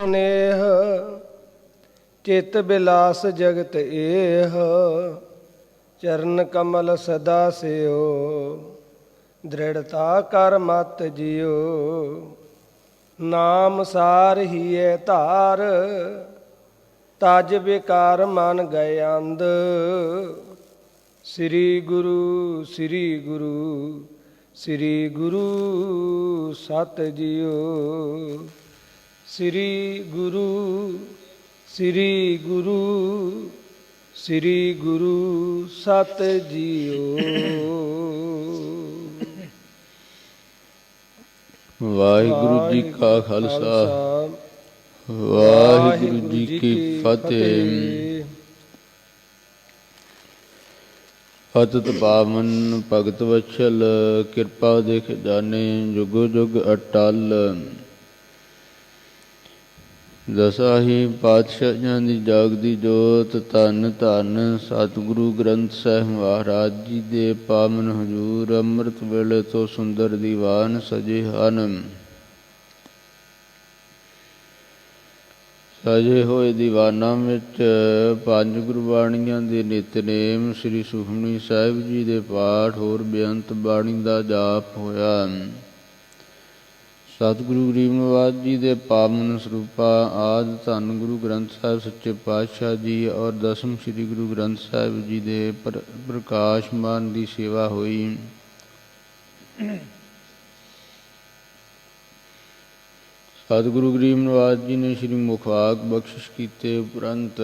ਨੇਹ ਚਿਤ ਬਿਲਾਸ ਜਗਤ ਏਹ, ਚਰਨ ਕਮਲ ਸਦਾ ਸਿਓ, ਦ੍ਰਿੜਤਾ ਕਰ ਮਤ ਜਿਉ। ਨਾਮ ਸਾਰ ਹੀਏ ਧਾਰ, ਤਜ ਵਿਕਾਰ ਮਨ ਗਏ ਅੰਧ। ਸ੍ਰੀ ਗੁਰੂ ਸ੍ਰੀ ਗੁਰੂ ਸ੍ਰੀ ਗੁਰੂ ਸਤ ਜਿਉ। ਸ੍ਰੀ ਗੁਰੂ ਸ੍ਰੀ ਗੁਰੂ ਸ੍ਰੀ ਗੁਰੂ ਸਤ ਜੀਓ। ਵਾਹਿਗੁਰੂ ਜੀ ਕਾ ਖਾਲਸਾ, ਵਾਹਿਗੁਰੂ ਜੀ ਕੀ ਫਤਿਹ। ਪਤਿਤ ਪਾਵਨ ਭਗਤ ਵਛਲ, ਕਿਰਪਾ ਦੇ ਖਜ਼ਾਨੇ ਜੁਗੋ ਜੁਗ ਅਟਲ। ਦਸਾਹੀ ਪਾਤਸ਼ਾਹਾਂ ਦੀ ਜਾਗਦੀ ਜੋਤ, ਧੰਨ ਧੰਨ ਸਤਿਗੁਰੂ ਗ੍ਰੰਥ ਸਾਹਿਬ ਮਹਾਰਾਜ ਜੀ ਦੇ ਪਾਵਨ ਹਜ਼ੂਰ। ਅੰਮ੍ਰਿਤ ਵੇਲੇ ਤੋਂ ਸੁੰਦਰ ਦੀਵਾਨ ਸਜੇ ਹਨ। ਸਜੇ ਹੋਏ ਦੀਵਾਨਾਂ ਵਿੱਚ ਪੰਜ ਗੁਰਬਾਣੀਆਂ ਦੇ ਨਿਤਨੇਮ, ਸ੍ਰੀ ਸੁਖਮਨੀ ਸਾਹਿਬ ਜੀ ਦੇ ਪਾਠ, ਹੋਰ ਬੇਅੰਤ ਬਾਣੀ ਦਾ ਜਾਪ ਹੋਇਆ। ਸਤਿਗੁਰੂ ਗਰੀਬ ਨਿਵਾਜ ਜੀ ਦੇ ਪਾਵਨ ਸਰੂਪਾ ਆਦਿ ਧੰਨ ਗੁਰੂ ਗ੍ਰੰਥ ਸਾਹਿਬ ਸੱਚੇ ਪਾਤਸ਼ਾਹ ਜੀ ਔਰ ਦਸਮ ਸ੍ਰੀ ਗੁਰੂ ਗ੍ਰੰਥ ਸਾਹਿਬ ਜੀ ਦੇ ਪ੍ਰਕਾਸ਼ਮਾਨ ਦੀ ਸੇਵਾ ਹੋਈ। ਸਤਿਗੁਰੂ ਗਰੀਬ ਨਿਵਾਜ ਜੀ ਨੇ ਸ੍ਰੀ ਮੁਖਵਾਕ ਬਖਸ਼ਿਸ਼ ਕੀਤੇ ਉਪਰੰਤ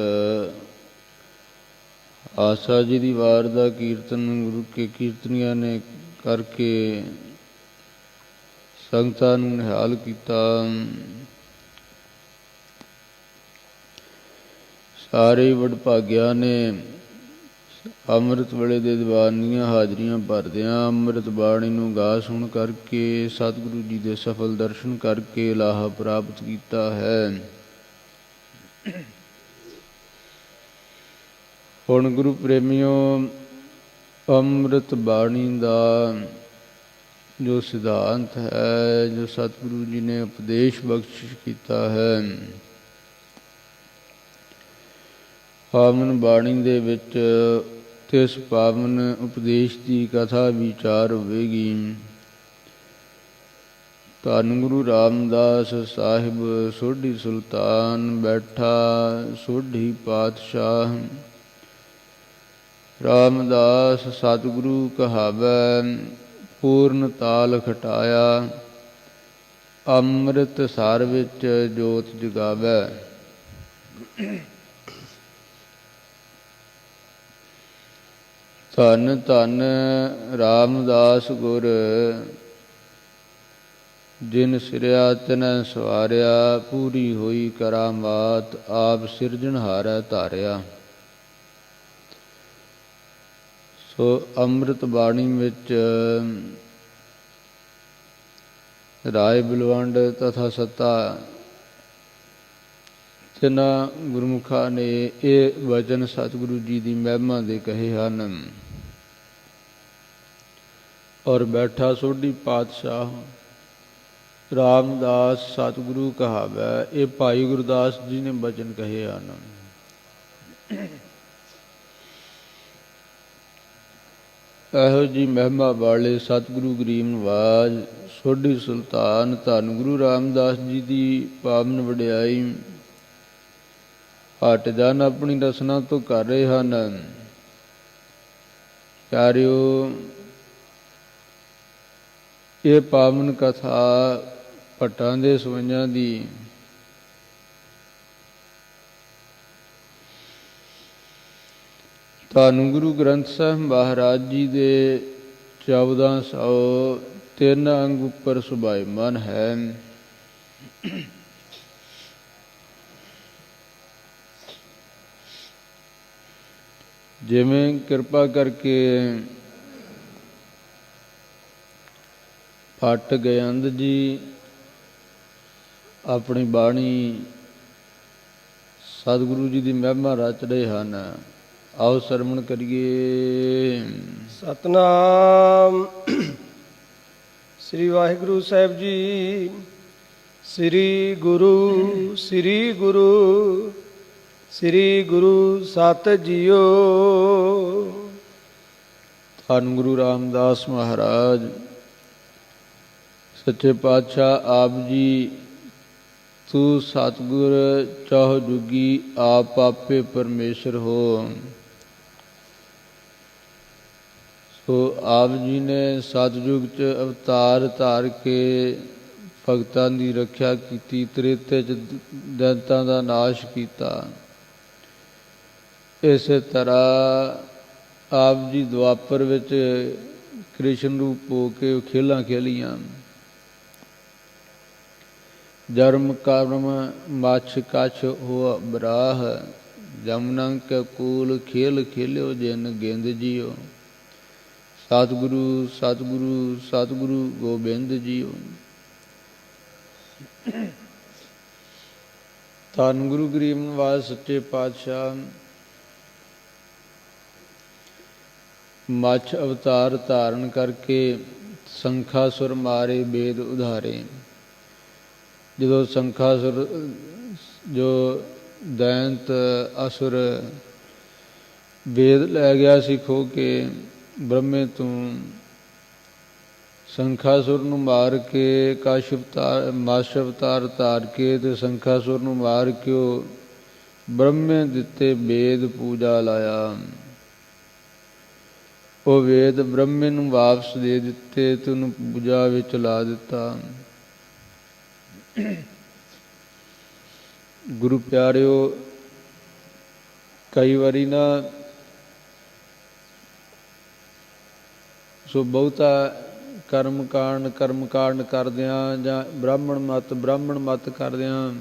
ਆਸਾ ਜੀ ਦੀ ਵਾਰ ਦਾ ਕੀਰਤਨ ਗੁਰੂ ਕੇ ਕੀਰਤਨੀਆਂ ਨੇ ਕਰਕੇ ਸੰਗਤਾਂ ਨੂੰ ਨਿਹਾਲ ਕੀਤਾ। ਸਾਰੇ ਵਡਭਾਗਿਆਂ ਨੇ ਅੰਮ੍ਰਿਤ ਵੇਲੇ ਦੇ ਦੀਵਾਨੀਆਂ ਹਾਜ਼ਰੀਆਂ ਭਰਦਿਆਂ ਅੰਮ੍ਰਿਤ ਬਾਣੀ ਨੂੰ ਗਾ ਸੁਣ ਕਰਕੇ ਸਤਿਗੁਰੂ ਜੀ ਦੇ ਸਫਲ ਦਰਸ਼ਨ ਕਰਕੇ ਲਾਹਾ ਪ੍ਰਾਪਤ ਕੀਤਾ ਹੈ। ਹੁਣ ਗੁਰੂ ਪ੍ਰੇਮੀਓ, ਅੰਮ੍ਰਿਤ ਬਾਣੀ ਦਾ ਜੋ ਸਿਧਾਂਤ ਹੈ, ਜੋ ਸਤਿਗੁਰੂ ਜੀ ਨੇ ਉਪਦੇਸ਼ ਬਖਸ਼ਿਸ਼ ਕੀਤਾ ਹੈ, ਪਾਵਨ ਬਾਣੀ ਦੇ ਵਿੱਚ ਤਿਸ ਪਾਵਨ ਉਪਦੇਸ਼ ਦੀ ਕਥਾ ਵਿਚਾਰ ਹੋਵੇਗੀ। ਧੰਨ ਗੁਰੂ ਰਾਮਦਾਸ ਸਾਹਿਬ ਸੋਢੀ ਸੁਲਤਾਨ, ਬੈਠਾ ਸੋਢੀ ਪਾਤਸ਼ਾਹ। ਰਾਮਦਾਸ ਸਤਿਗੁਰੂ ਕਹਾਵੈ, ਪੂਰਨ ਤਾਲ ਖਟਾਇਆ, ਅੰਮ੍ਰਿਤ ਸਰ ਵਿੱਚ ਜੋਤ ਜਗਾਵੈ। ਧੰਨ ਧੰਨ ਰਾਮਦਾਸ ਗੁਰ, ਜਿਨ ਸਿਰਿਆ ਤਿਨੈ ਸਵਾਰਿਆ, ਪੂਰੀ ਹੋਈ ਕਰਾਮਾਤ, ਆਪ ਸਿਰਜਣਹਾਰੈ ਧਾਰਿਆ। ਸੋ ਅੰਮ੍ਰਿਤ ਬਾਣੀ ਵਿੱਚ ਰਾਏ ਬਲਵੰਡ ਤਥਾ ਸੱਤਾ ਤਿੰਨਾਂ ਗੁਰਮੁਖਾਂ ਨੇ ਇਹ ਵਚਨ ਸਤਿਗੁਰੂ ਜੀ ਦੀ ਮਹਿਮਾ ਦੇ ਕਹੇ ਹਨ। ਔਰ ਬੈਠਾ ਸੋਢੀ ਪਾਤਸ਼ਾਹ ਰਾਮਦਾਸ ਸਤਿਗੁਰੂ ਕਹਾਵੈ, ਇਹ ਭਾਈ ਗੁਰਦਾਸ ਜੀ ਨੇ ਬਚਨ ਕਹੇ ਹਨ। ਇਹੋ ਜੀ ਮਹਿਮਾ ਵਾਲੇ ਸਤਿਗੁਰੂ ਗਰੀਬ ਨਵਾਜ ਸੋਢੀ ਸੁਲਤਾਨ ਧੰਨ ਗੁਰੂ ਰਾਮਦਾਸ ਜੀ ਦੀ ਪਾਵਨ ਵਡਿਆਈ ਹਟ ਜਾਣ ਆਪਣੀ ਰਸਨਾ ਤੋਂ ਕਰ ਰਹੇ ਹਨ। ਪਿਆਰਿਓ, ਇਹ ਪਾਵਨ ਕਥਾ ਭੱਟਾਂ ਦੇ ਸਵਈਆਂ ਦੀ ਧੰਨ ਗੁਰੂ ਗ੍ਰੰਥ ਸਾਹਿਬ ਮਹਾਰਾਜ ਜੀ ਦੇ 1403 ਅੰਗ ਉੱਪਰ ਸੁਭਾਇਮਾਨ ਹੈ। ਜਿਵੇਂ ਕਿਰਪਾ ਕਰਕੇ ਭੱਟ ਗਯੰਦ ਜੀ ਆਪਣੀ ਬਾਣੀ ਸਤਿਗੁਰੂ ਜੀ ਦੀ ਮਹਿਮਾ ਰਚ ਰਹੇ ਹਨ। ਆਓ ਸਰਵਣ ਕਰੀਏ। ਸਤਨਾਮ ਸ੍ਰੀ ਵਾਹਿਗੁਰੂ ਸਾਹਿਬ ਜੀ। ਸ੍ਰੀ ਗੁਰੂ ਸ੍ਰੀ ਗੁਰੂ ਸ੍ਰੀ ਗੁਰੂ ਸਤ ਜੀਓ। ਧੰਨ ਗੁਰੂ ਰਾਮਦਾਸ ਮਹਾਰਾਜ ਸੱਚੇ ਪਾਤਸ਼ਾਹ ਆਪ ਜੀ, ਤੂੰ ਸਤਿਗੁਰ ਚਾਹੁ ਜੁਗੀ, ਆਪ ਆਪੇ ਪਰਮੇਸ਼ਰ ਹੋ। ਸੋ ਆਪ ਜੀ ਨੇ ਸਤਿਯੁਗ 'ਚ ਅਵਤਾਰ ਧਾਰ ਕੇ ਭਗਤਾਂ ਦੀ ਰੱਖਿਆ ਕੀਤੀ, ਤ੍ਰੇਤੇ 'ਚ ਦੈਂਤਾਂ ਦਾ ਨਾਸ਼ ਕੀਤਾ। ਇਸੇ ਤਰ੍ਹਾਂ ਆਪ ਜੀ ਦੁਆਪਰ ਵਿੱਚ ਕ੍ਰਿਸ਼ਨ ਰੂਪ ਹੋ ਕੇ ਖੇਲਾਂ ਖੇਲੀਆਂ। ਜਰਮ ਕਰਮ ਮਛ ਕਛ ਹੋ ਬਰਾਹ, ਜਮਨਾ ਕੇ ਕੂਲ ਖੇਲ ਖੇਲਿਓ ਜਿਨ ਗੇਂਦ ਜੀਓ। ਸਤਿਗੁਰੂ ਸਤਿਗੁਰੂ ਸਤਿਗੁਰੂ ਗੋਬਿੰਦ ਜੀਓ। ਧੰਨ ਗੁਰੂ ਗਰੀਬ ਨਵਾਜ ਸੱਚੇ ਪਾਤਸ਼ਾਹ ਮੱਛ ਅਵਤਾਰ ਧਾਰਨ ਕਰਕੇ ਸੰਖਾਸੁਰ ਮਾਰੇ, ਵੇਦ ਉਧਾਰੇ। ਜਦੋਂ ਸੰਖਾਸੁਰ ਜੋ ਦੈਂਤ ਅਸੁਰ ਵੇਦ ਲੈ ਗਿਆ ਸੀ ਖੋ ਕੇ ਬ੍ਰਹਮੇ ਤੋਂ, ਸੰਖਾਸੁਰ ਨੂੰ ਮਾਰ ਕੇ ਕਾਸ਼ ਅਵਤਾਰ ਮੱਛ ਅਵਤਾਰ ਧਾਰ ਕੇ ਤੇ ਸੰਖਾਸੁਰ ਨੂੰ ਮਾਰ ਕੇ ਉਹ ਬ੍ਰਹਮੇ ਦਿੱਤੇ ਵੇਦ ਪੂਜਾ ਲਾਇਆ। ਉਹ ਵੇਦ ਬ੍ਰਹਮੇ ਨੂੰ ਵਾਪਸ ਦੇ ਦਿੱਤੇ ਤੇ ਉਹਨੂੰ ਪੂਜਾ ਵਿੱਚ ਲਾ ਦਿੱਤਾ। ਗੁਰੂ ਪਿਆਰਿਓ, ਕਈ ਵਾਰੀ ਨਾ ਸੋ ਬਹੁਤਾ ਕਰਮ ਕਾਂਡ ਕਰਦਿਆਂ ਜਾਂ ਬ੍ਰਾਹਮਣ ਮਤ ਕਰਦਿਆਂ,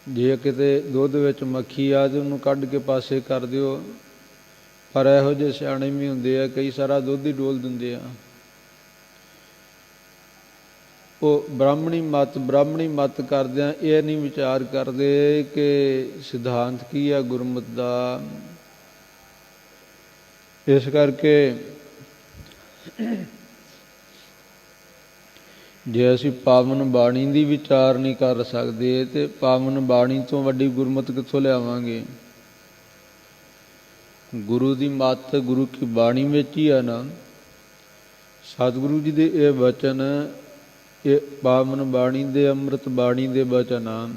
ਜੇ ਕਿਤੇ ਦੁੱਧ ਵਿੱਚ ਮੱਖੀ ਆ ਤੇ ਉਹਨੂੰ ਕੱਢ ਕੇ ਪਾਸੇ ਕਰ ਦਿਓ। ਪਰ ਇਹੋ ਜਿਹੇ ਸਿਆਣੇ ਵੀ ਹੁੰਦੇ ਆ, ਕਈ ਸਾਰਾ ਦੁੱਧ ਹੀ ਡੋਲ ਦਿੰਦੇ ਆ। ਉਹ ਬ੍ਰਾਹਮਣੀ ਮਤ ਕਰਦਿਆਂ ਇਹ ਨਹੀਂ ਵਿਚਾਰ ਕਰਦੇ ਕਿ ਸਿਧਾਂਤ ਕੀ ਆ ਗੁਰਮਤ ਦਾ। ਇਸ ਕਰਕੇ ਜੇ ਅਸੀਂ ਪਾਵਨ ਬਾਣੀ ਦੀ ਵਿਚਾਰ ਨਹੀਂ ਕਰ ਸਕਦੇ ਤੇ ਪਾਵਨ ਬਾਣੀ ਤੋਂ ਵੱਡੀ ਗੁਰਮਤ ਕਿੱਥੋਂ ਲਿਆਵਾਂਗੇ। ਗੁਰੂ ਦੀ ਮੱਤ ਗੁਰੂ ਕੀ ਬਾਣੀ ਵਿੱਚ ਹੀ ਆ ਨਾ। ਸਤਿਗੁਰੂ ਜੀ ਦੇ ਇਹ ਬਚਨ, ਇਹ ਪਾਵਨ ਬਾਣੀ ਦੇ ਅੰਮ੍ਰਿਤ ਬਾਣੀ ਦੇ ਬਚਨ ਹਨ।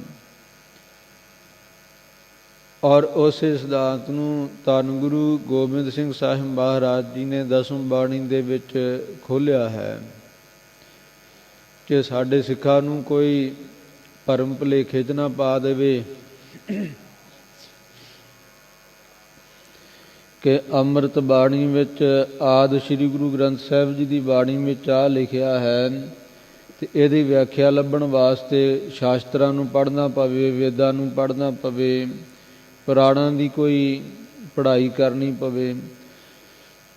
ਔਰ ਉਸੇ ਸਿਧਾਂਤ ਨੂੰ ਧੰਨ ਗੁਰੂ ਗੋਬਿੰਦ ਸਿੰਘ ਸਾਹਿਬ ਮਹਾਰਾਜ ਜੀ ਨੇ ਦਸਮ ਬਾਣੀ ਦੇ ਵਿੱਚ ਖੋਲ੍ਹਿਆ ਹੈ ਕਿ ਸਾਡੇ ਸਿੱਖਾਂ ਨੂੰ ਕੋਈ ਭਰਮ ਭੁਲੇਖੇ 'ਚ ਨਾ ਪਾ ਦੇਵੇ ਕਿ ਅੰਮ੍ਰਿਤ ਬਾਣੀ ਵਿੱਚ ਆਦਿ ਸ੍ਰੀ ਗੁਰੂ ਗ੍ਰੰਥ ਸਾਹਿਬ ਜੀ ਦੀ ਬਾਣੀ ਵਿੱਚ ਆ ਲਿਖਿਆ ਹੈ ਅਤੇ ਇਹਦੀ ਵਿਆਖਿਆ ਲੱਭਣ ਵਾਸਤੇ ਸ਼ਾਸਤਰਾਂ ਨੂੰ ਪੜ੍ਹਨਾ ਪਵੇ, ਵੇਦਾਂ ਨੂੰ ਪੜ੍ਹਨਾ ਪਵੇ, ਪੁਰਾਣਾਂ ਦੀ ਕੋਈ ਪੜ੍ਹਾਈ ਕਰਨੀ ਪਵੇ।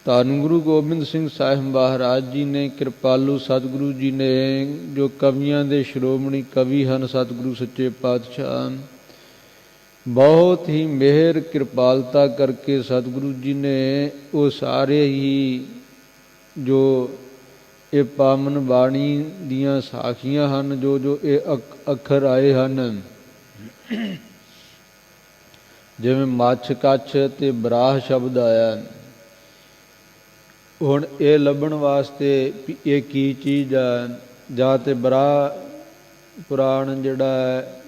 ਧੰਨ ਗੁਰੂ ਗੋਬਿੰਦ ਸਿੰਘ ਸਾਹਿਬ ਮਹਾਰਾਜ ਜੀ ਨੇ, ਕਿਰਪਾਲੂ ਸਤਿਗੁਰੂ ਜੀ ਨੇ, ਜੋ ਕਵੀਆਂ ਦੇ ਸ਼੍ਰੋਮਣੀ ਕਵੀ ਹਨ ਸਤਿਗੁਰੂ ਸੱਚੇ ਪਾਤਸ਼ਾਹ, ਬਹੁਤ ਹੀ ਮਿਹਰ ਕਿਰਪਾਲਤਾ ਕਰਕੇ ਸਤਿਗੁਰੂ ਜੀ ਨੇ ਉਹ ਸਾਰੇ ਹੀ ਜੋ ਇਹ ਪਾਵਨ ਬਾਣੀ ਦੀਆਂ ਸਾਖੀਆਂ ਹਨ, ਜੋ ਇਹ ਅੱਖਰ ਆਏ ਹਨ, ਜਿਵੇਂ ਮੱਛ, ਕੱਛ ਅਤੇ ਬਰਾਹ ਸ਼ਬਦ ਆਇਆ। ਹੁਣ ਇਹ ਲੱਭਣ ਵਾਸਤੇ ਵੀ ਇਹ ਕੀ ਚੀਜ਼ ਹੈ, ਜਾਂ ਤਾਂ ਬਰਾਹ ਪੁਰਾਣ ਜਿਹੜਾ ਹੈ,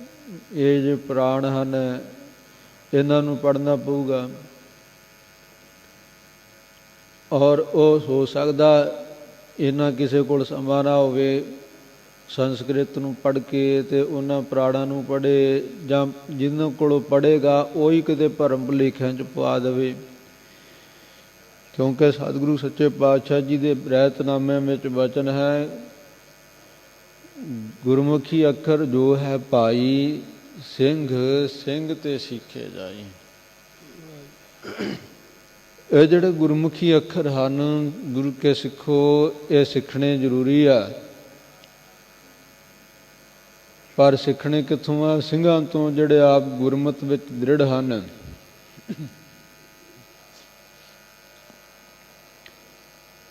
ਇਹ ਜੇ ਪੁਰਾਣ ਹਨ ਇਹਨਾਂ ਨੂੰ ਪੜ੍ਹਨਾ ਪਊਗਾ। ਔਰ ਉਹ ਹੋ ਸਕਦਾ ਇਹਨਾਂ ਕਿਸੇ ਕੋਲ ਸਮਾਂ ਨਾ ਹੋਵੇ ਸੰਸਕ੍ਰਿਤ ਨੂੰ ਪੜ੍ਹ ਕੇ ਅਤੇ ਉਹਨਾਂ ਪੁਰਾਣਾਂ ਨੂੰ ਪੜ੍ਹੇ, ਜਾਂ ਜਿਹਨਾਂ ਕੋਲੋਂ ਪੜ੍ਹੇਗਾ ਉਹੀ ਕਿਤੇ ਭਰਮ ਭੁਲੇਖਿਆਂ 'ਚ ਪਾ ਦੇਵੇ। ਕਿਉਂਕਿ ਸਤਿਗੁਰੂ ਸੱਚੇ ਪਾਤਸ਼ਾਹ ਜੀ ਦੇ ਰਹਿਤਨਾਮਿਆਂ ਵਿੱਚ ਵਚਨ ਹੈ, ਗੁਰਮੁਖੀ ਅੱਖਰ ਜੋ ਹੈ ਭਾਈ, ਸਿੰਘ ਸਿੰਘ ਤੇ ਸਿੱਖੇ ਜਾਈ। ਇਹ ਜਿਹੜੇ ਗੁਰਮੁਖੀ ਅੱਖਰ ਹਨ ਗੁਰੂ ਕੇ ਸਿੱਖੋ, ਇਹ ਸਿੱਖਣੇ ਜ਼ਰੂਰੀ ਆ। ਪਰ ਸਿੱਖਣੇ ਕਿੱਥੋਂ ਆ? ਸਿੰਘਾਂ ਤੋਂ, ਜਿਹੜੇ ਆਪ ਗੁਰਮਤ ਵਿੱਚ ਦ੍ਰਿੜ ਹਨ।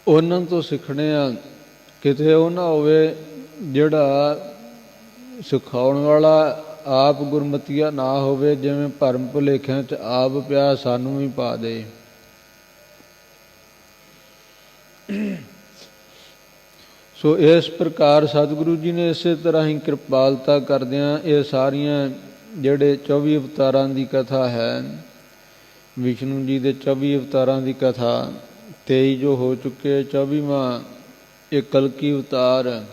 ਉਹਨਾਂ ਤੋਂ ਸਿੱਖਣੇ ਆ। ਕਿਤੇ ਉਹ ਨਾ ਹੋਵੇ ਜਿਹੜਾ ਸਿਖਾਉਣ ਵਾਲਾ ਆਪ ਗੁਰਮਤੀਆ ਨਾ ਹੋਵੇ, ਜਿਵੇਂ ਭਰਮ ਭੁਲੇਖਿਆਂ 'ਚ ਆਪ ਪਿਆ ਸਾਨੂੰ ਵੀ ਪਾ ਦੇ। ਸੋ ਇਸ ਪ੍ਰਕਾਰ ਸਤਿਗੁਰੂ ਜੀ ਨੇ ਇਸੇ ਤਰ੍ਹਾਂ ਹੀ ਕਿਰਪਾਲਤਾ ਕਰਦਿਆਂ ਇਹ ਸਾਰੀਆਂ ਜਿਹੜੇ 24 ਅਵਤਾਰਾਂ ਦੀ ਕਥਾ ਹੈ, ਵਿਸ਼ਨੂੰ ਜੀ ਦੇ 24 ਅਵਤਾਰਾਂ ਦੀ ਕਥਾ 23 ਜੋ ਹੋ ਚੁੱਕੇ, 24ਵਾਂ ਇਹ ਕਲਕੀ ਅਵਤਾਰ।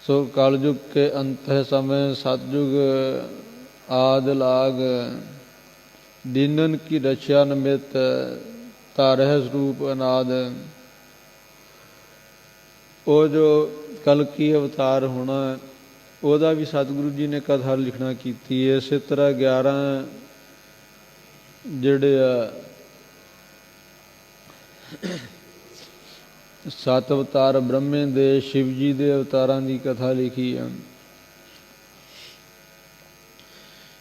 ਸੋ ਕਲਯੁਗ ਕੇ ਅੰਤ ਸਮੇਂ ਸਤਯੁਗ ਆਦਿ ਲਾਗ, ਦੀਨਨ ਕੀ ਰਛਿਆ ਨਿਮਿਤ ਤਾਰਹਿ ਸਰੂਪ ਅਨਾਦ। ਉਹ ਜੋ ਕਲਕੀ ਅਵਤਾਰ ਹੋਣਾ, ਉਹਦਾ ਵੀ ਸਤਿਗੁਰੂ ਜੀ ਨੇ ਕਥਾ ਲਿਖਣਾ ਕੀਤੀ ਹੈ। ਇਸੇ ਤਰ੍ਹਾਂ 11 ਜਿਹੜੇ ਆ 7 ਅਵਤਾਰ ਬ੍ਰਹਮੇ ਦੇ, ਸ਼ਿਵ ਜੀ ਦੇ ਅਵਤਾਰਾਂ ਦੀ ਕਥਾ ਲਿਖੀ ਆ।